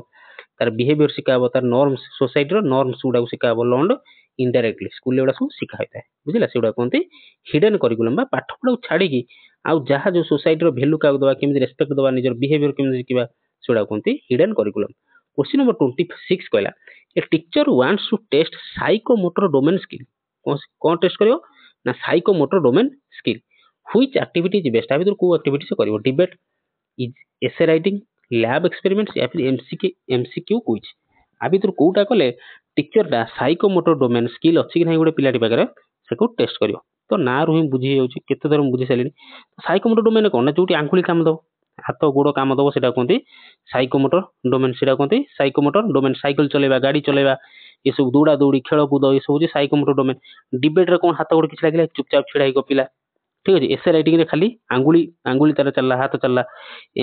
तार बिहेवियर शिखा हबो, तार नॉर्म्स सोसाइटी रो नॉर्म्स गुडा शिखा हबो, लर्नड इनडायरेक्टली स्कूल एगुड़ा सब शिखा होता है। बुझिला सेगुड़ा कहते हिडन करिकुलम बा पाठ पढ़ा छाड़ी आउ जहाँ जो सोसाइटी रो वैल्यू का दवा, केमी रेस्पेक्ट दवा, निजर बिहेवियर केमी शिखा, सेगुड़ा कहते हिडन करिकुलम। क्वेश्चन नंबर 26 कहला a teacher wants to test psychomotor domain skill. कौन टेस्ट करियो ना psychomotor domain skill. Which activity is best? आ भीतर को एक्टिविटी से करियो? Debate, is essay writing, lab experiments, या फिर एमसीक्यू क्विज। आ भीतर कोटा कले टीचर दा साइकोमोटर डोमेन स्किल अछि कि नै गोटे पिलाटी पाखरे सेको टेस्ट करियो। तो ना रु ही बुझी जाउची, केते थर बुझी सालिनी। साइकोमोटर डोमेन कोन ना जोटी आंगुली काम दो, हाथ गोड़ काम दबो, सेटा कहते साइकोमोटर डोमेन। सेटा कहते साइकोमोटर डोमेन। साइकिल चलेबा, गाड़ी चलेबा, ये सब दौड़ा दौड़ी, खेल कूद, ये सब साइकोमोटर डोमेन। डिबेट रे कोन हाथ गोड़ किछ लागिला चुपचाप छिड़ा ही गपिला, ठीक अच्छे एसे रईटिंग खाली आंगुली आंगुली तार चलला हाथ चलला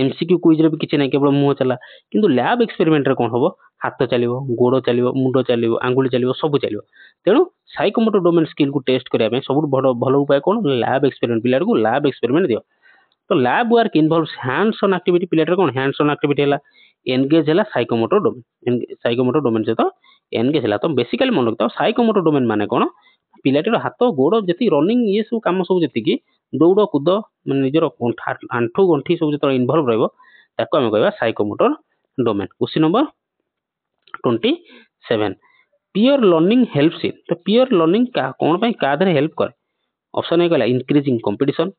एमसीक्यू क्विज रे भी किसी ना केवल मुह चलला किंतु लैब एक्सपेरिमेंट रे कौन हम हाथ चलो गोड़ चलो मुंड चलो आंगुली चलो सब चलो तेणु साइकोमोटर डोमेन स्किल को टेस्ट करने सब भल उपाय कौन लैब एक्सपेरिमेंट पिला को लैब एक्सपेरिमेंट दियो तो lab work involves hands on activity पिलाटर कौन हैंड्स ऑन एक्टिविटी है एनगेज है साइकोमोटर डोमेन सहित एनगेज है तो बेसिकली मन रखता साइकोमोटर डोमेन माने कौन पिलाटीर हाथ गोड़ जी रनिंग ये सब कम सब जी दौड़ कूद मैं निजर आंठू गंठी सब जो इनवल्व रहा कह psychomotor domain question number 27 peer learning helps in तो पियर लर्निंग कौन क्या हेल्प करे ऑप्शन ए कहला increasing competition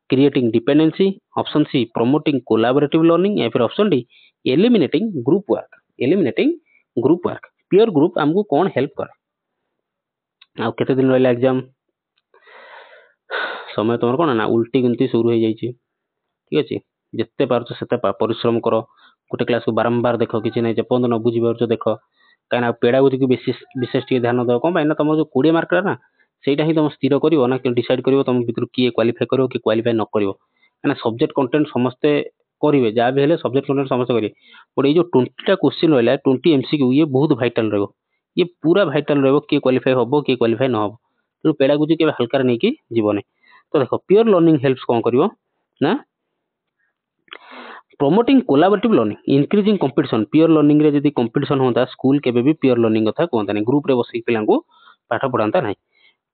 creating dependency option C promoting collaborative learning या फिर option D eliminating group work peer group हमको कौन हेल्प करे आ केते दिन रहला एग्जाम समय तुम कौन ना उल्टी गिनती शुरू हो जाइए ठीक अच्छे जिते पार्छ से परिश्रम कर गोटे क्लास को बारंबार देख कि ना जपन न बुझी पार्छ देख कहीं पेडागोजी को विशेष ध्यान दो कौन ना तुम जो 20 मार्क ना ସେଇଟା ହିଁ तुम स्थिर कर ना डिसाइड कर तुम भर किए क्वालिफाई कर कि क्वालिफाई न कर सब्जेक्ट कंटेंट समस्ते करेंगे जहाँ भी है सब्जेक्ट कंटेंट समस्त करेंगे बट ये 20टा क्वेश्चन रहा 20 एमसीक्यू ये बहुत भाइटाल रहा ये पूरा भाइटाल रहा किए क्वालिफाई हम किए क्वालिफाई न हम तेणु पेडागोजी के हल्कार नहीं कि जीवन तो देख प्योर लर्निंग हेल्प्स कौन कर ना promoting collaborative learning increasing competition pure learning रे जदी कंपटीशन होता स्कूल केबे भी प्योर लर्निंग कथा कहता नहीं ग्रुप रे बसी पिला को पाठ पढ़ाता नहीं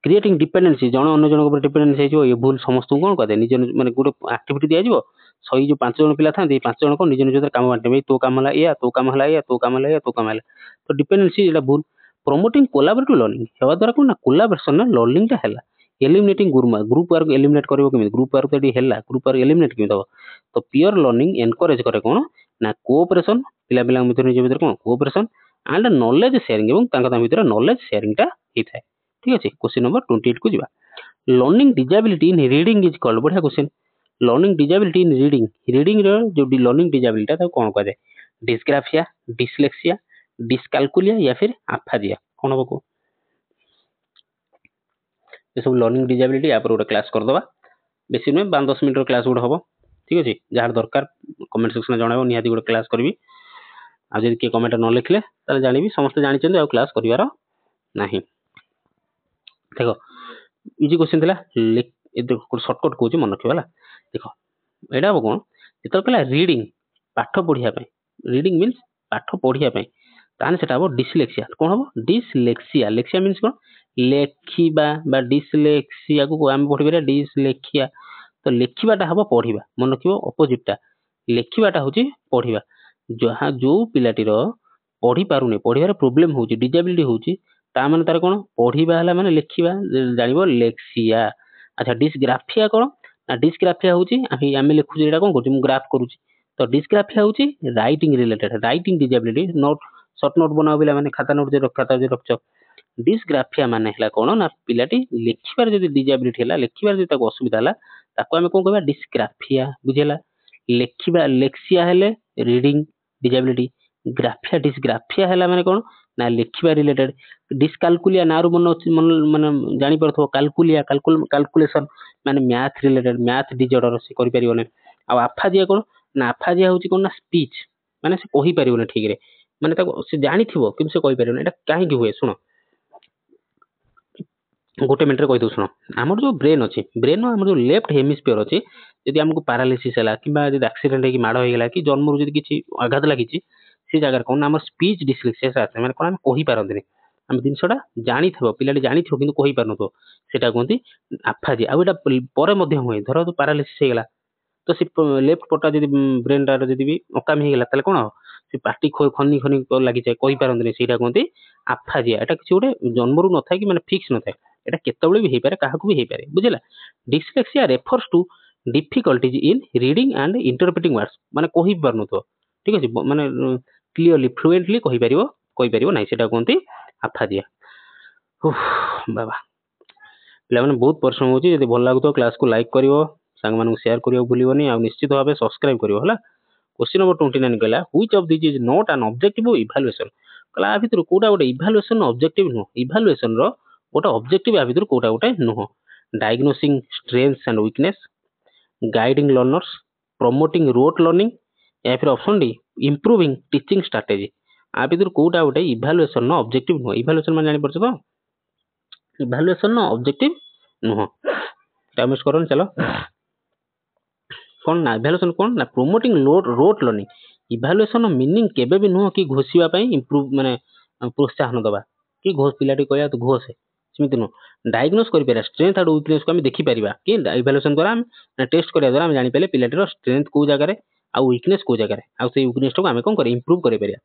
क्रिएटिंग डिपेंडेंसी जन अन्य जन डिपेंडेंसी हो ये भूल समस्त कौन कहते निज माने गोटे एक्टिविटी दिया सही जो 5 जन पिला था 5 जन को निज निज काम बांटे तो काम है या तो काम है या तो काम है या तो काम है तो डिपेंडेंसी एटा भूल प्रमोटिंग कोलैबोरेटिव लर्निंग हेवा द्वारा कौन ना कोलैबोरेशन ना लर्निंग टा हैला एलिमिनेटिंग ग्रुप वर्क एलिमिनेट करिवो केमि ग्रुप वर्क तो हैला ग्रुप वर्क एलिमिनेट केमि दबो तो प्योर लर्निंग एनकरेज करे कौन ना कोऑपरेशन पिला पिला मित्र निज भीतर कौन कोऑपरेशन एंड नॉलेज शेयरिंग एवं तांका भीतर नॉलेज शेयरिंग टा हेथाय ठीक अच्छे क्वेश्चन नंबर 28 को जीवा learning disability in reading is called बढ़िया question learning disability in reading जो लर्निंग डिजेबिलिटी था कौन कहते डिस्ग्राफिया डिसलेक्सिया डिसकालकुलिया या फिर आफाजिया कौन हम को ये सब लर्निंग डिजेबिलिटी या पर गोटे क्लास करदे बेसी नुहे 5-10 मिनट क्लास गोटे हम ठीक अच्छे जहाँ दरकार कमेंट सेक्शन जनइब निहाती गोटे क्लास करी आज किए कमेंट न लिखले जानी समस्त जानते आ क्लास करार ना देख इजी क्वेश्चन था सर्टकट कौन मन रखा देख यहाँ हम कौन जो कहला रीडिंग पाठ पढ़िया रीडिंग मीन्स पाठ पढ़िया ताने सेटा हम डिसलेक्सिया कौन हम डिसलेक्सिया लेक्सिया मीन्स कौन लेखिबा डिसलेक्सिया को आम पढ़ी डिसलेखिया तो लेखिबाटा हम पढ़ा मन रख अपोजिटा लेखिबाटा हूँ पढ़ा जहाँ जो पिलाटीर पढ़ी पारुनी पढ़ार प्रोब्लेम हो डिजेबिलिटी होची ता माने तार कौन पढ़ा है माने लेखिबा जानिबो लेक्सिया अच्छा डिसग्राफिया कौन ना डिसग्राफिया हूँ आम लिखुचे कौन कर ग्राफ करुच्ची तो डिसग्राफिया हूँ writing related writing disability note short note बनाओ पिला माने खाता नोट खाता रखछ डिसग्राफिया माने है कौन ना पिलाटी लेखिबार जदि डिजेबिलिटी है लेखिबार जदि ताको असुविधा है ताको आम कौन कहबा डिसग्राफिया बुझेला लेखिबा लेक्सिया हेले रीडिंग डिजेबिलिटी ग्राफिया डिसग्राफिया है माने कौन ना लेखिबा रिलेटेड डिसकालकुलिया ना मन माने जानी परथो कालकुलिया कालकुलेशन माने मैथ रिलेटेड मैथ डिजॉर्डर से करि परिबने आ आफाजिया कौन ना आफाजिया होची कौन ना स्पीच माने से कहि परिबने ठीक रे माने ताको से जानी थिबो कि से कहि परिबने एटा काहे कि हुए सुनो गोटे मिनट कही शुण आम जो ब्रेन अच्छे ब्रेन आम जो लेफ्ट हेमिस्फीयर अच्छे जब आमको पारालिसिस है कि एक्सीडेंट हो माड़ होगा कि जन्म किसी आघात लगी से जगह कौन आम स्पीच डिसलेक्सिया मैंने कौन आम कही पारती आम जिनसा जानी पिला जानी कि कही पार नो सीटा कहते आफाजी आउ यहाँ हुए धर तो पारालिसिस होगा तो सी लेफ्ट पटा जी ब्रेन टार जी भी अकामी होगा कौन हम से पार्टी खनि खनि लगी जाए कही पारती सीटा कहते आफाजिया एटा किसी गोटे जन्मरू न था कि मैंने फिक्स न था एटा केतबेले भी होइपारे काहाकू भी होइपारे बुझिला dyslexia refers to difficulties in reading and interpreting words माने कहि परनु तो ठीक अछि माने क्लियरली फ्लुएंटली कहि परिबो नै सेटा कोनती आफाजिया बाबा पिला माने बहुत परिश्रम होची यदि भल लागु तो क्लास को लाइक करिवो संग मानू शेयर करियो भूलिबोनी आ निश्चित भाबे सब्सक्राइब करियो हला क्वेश्चन नंबर 29 कहला which of this is not an objective evaluation कहला भितर कोडा गोटे इवैल्यूएशन ऑब्जेक्टिव नो इवैल्यूएशन रो गोटे ऑब्जेक्टिव या भितर कोटा गोटे नुह diagnosing strengths and weakness, guiding learners, promoting rote learning, या फिर option D improving teaching strategy। आ भितर कोउटा गोटे इभालुएसन नो ऑब्जेक्टिव नुह। इभालुएसन माने जानि परछ तो इभालुएसन नो ऑब्जेक्टिव नुह। टाइम वेस्ट करन चलो कोन ना इभालुएसन कोन ना promoting rote learning। Evaluation meaning केबे भी नुह कि घोषिबा पई इंप्रूव माने प्रोत्साहन दबा कि घोष पिलाटी कहया तो घोष सेमिति नुह। डायग्नोस करि पेरा स्ट्रेंथ और वीकनेस को हम देखि परिबा कि इभालुएसन द्वारा हम टेस्ट करिया द्वारा हम जानि पेले पिलाटीर स्ट्रेंथ को जगह रे आ वीकनेस को जगह रे आ से वीकनेस को हम कोन करे इंप्रूव करि परिया।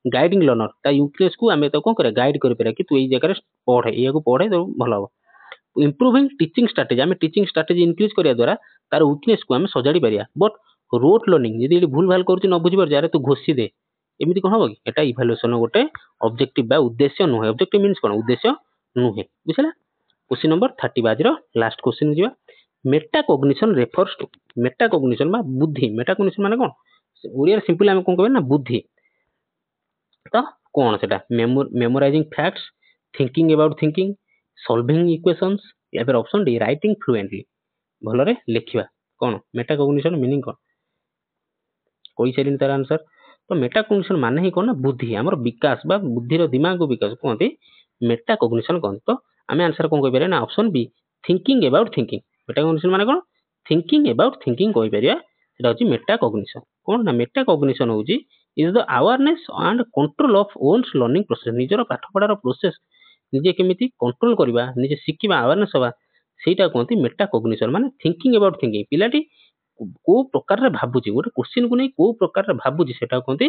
गाइडिंग लर्नर ता वीकनेस को हम तो कोन करे गाइड करि परिया कि तू एई जगह रे पढ़े एया को पढ़े तो भलो हो। इंप्रूविंग टीचिंग स्ट्रेटजी हम टीचिंग स्ट्रेटजी इंक्रीज करिया द्वारा तार वीकनेस को हम सजाडी परिया। बट रोट लर्निंग यदि भूल भाल करछि न बुझि पर जारे तू घोषि दे एमिति कोन हो कि एटा इभालुएसन गोटे ऑब्जेक्टिव बा उद्देश्य नुहे। ऑब्जेक्टिव मींस कोन उद्देश्य नुहे बुझला। क्वेश्चन नंबर 30 बाजर लास्ट क्वेश्चन जीवा। Metacognition refers to metacognition बा बुद्धि। मेटा कॉग्निशन माने कोन ओडिया सिंपल हम कोन कहबे ना बुद्धि तो कोन सेटा memorising facts, thinking about thinking, solving equations या फिर ऑप्शन डी राइटिंग फ्लुएंटली भलरे लिखिबा। कोन मेटा कॉग्निशन मीनिंग कोन कोई सेलिन तार आंसर। तो मेटा कॉग्निशन माने ही कोन ना बुद्धि हमर विकास बा बुद्धिर दिमाग को विकास कोनते मेटा कॉग्निशन कोन। तो आमे आंसर कोन कहि परिया ना option be thinking about thinking. Meta cognition माने कोन थिंकिंग अबाउट थिंकिंग कहि परिया सेटा होची मेटा कॉग्निशन। कोन ना मेटा कॉग्निशन होची is the awareness and control of one's learning process. निजर पाठ पढ़ार प्रोसेस निजे केमिति कंट्रोल करबा निजे शिखिबा अवेयरनेस होबा सेटा कोनती मेटा कॉग्निशन। माने थिंकिंग अबाउट थिंकिंग पिलाटी को प्रकार रे भाबुची गोटे क्वेश्चन को नै को प्रकार रे भाबुची सेटा कोनती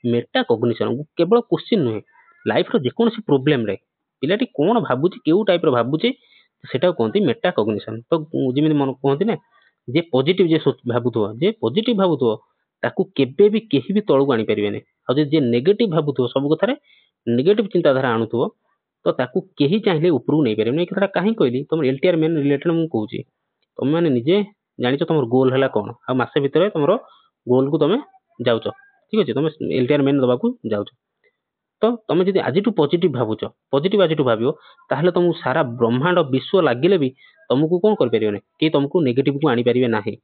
मेटा कॉग्निशन। केवल क्वेश्चन नुहे लाइफ रो जे कोनसी प्रॉब्लम रे पिलाटी कोन भाबुची केउ टाइप रो भाबुची सेटा कोनती मेटा कॉग्निशन। तो जिमिति मन कोनती ना जे पॉजिटिव जे भाबुथो जे पॉजिटिव भाबुथो ताकू केबे भी केही भी तळु आनी परिबेने आ जे नेगेटिव भाबुथो सब कथा रे नेगेटिव चिंता धारा आनुथो तो ताकू केही चाहिले ऊपरू नै परिबेने। ए कथा काहे कहली तुम एलटीआर मेन रिलेटेड मु कहूची तुम माने निजे जानिछ तुमर गोल हला कोन आ मासे भितरे तुमरो गोल को तमे जाउछ ठीक अछि तुम एलटीआर मेन दबा को जाउछ। तो तुम जदि आजिटू पॉजिटिव भाबुछ पॉजिटिव आजिटू भाबियो ताहले तुम सारा ब्रह्मांड विश्व लागिले भी तुमको कोन कर परिबेने कि तुमको नेगेटिव को आनी परिबे नाही।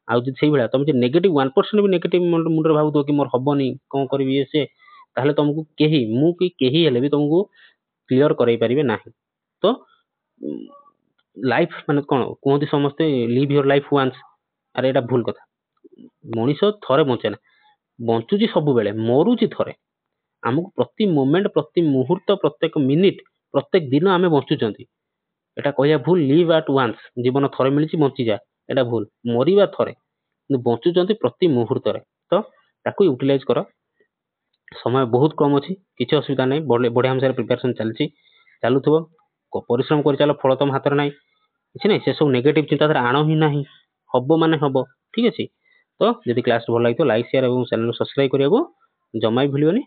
आ जे सेही भला तुम जे नेगेटिव 1% भी नेगेटिव मुंडर भाबुतो कि मोर हबनी कोन करबी से ताहले तुमको केही मु कि केही हेले भी तुमको क्लियर करई परिबे नाही। तो लाइफ माने कोन कोहती समस्ते लिव योर लाइफ वंस अरे एटा भूल कथा। मनीष थरे बंचे ना बंचुची सब बेले मरुची थरे हमको प्रति मोमेंट प्रति मुहूर्त प्रत्येक मिनिट प्रत्येक दिन आमे बंचुचंती एटा कहया भूल। लिव एट वंस जीवन थरे मिलिची बंची जा एटा भूल मरिबा थरे किंतु बंचुचंती प्रति मुहूर्त रे। तो ताकू यूटिलाइज करो समय बहुत कम अछि किछि असुविधा नै बढ़िया हमसे प्रिपरेशन चलची चालुथबो परिश्रम कर चलो फल तुम हाथ रे नै किछि नै से सब नेगेटिव चिंता धारा आनो ही नाही हबो माने हबो ठीक अछि। तो यदि क्लास भल लागितो लाइक शेयर एवं चैनल सब्सक्राइब करियाको जमाई भूलियोनी।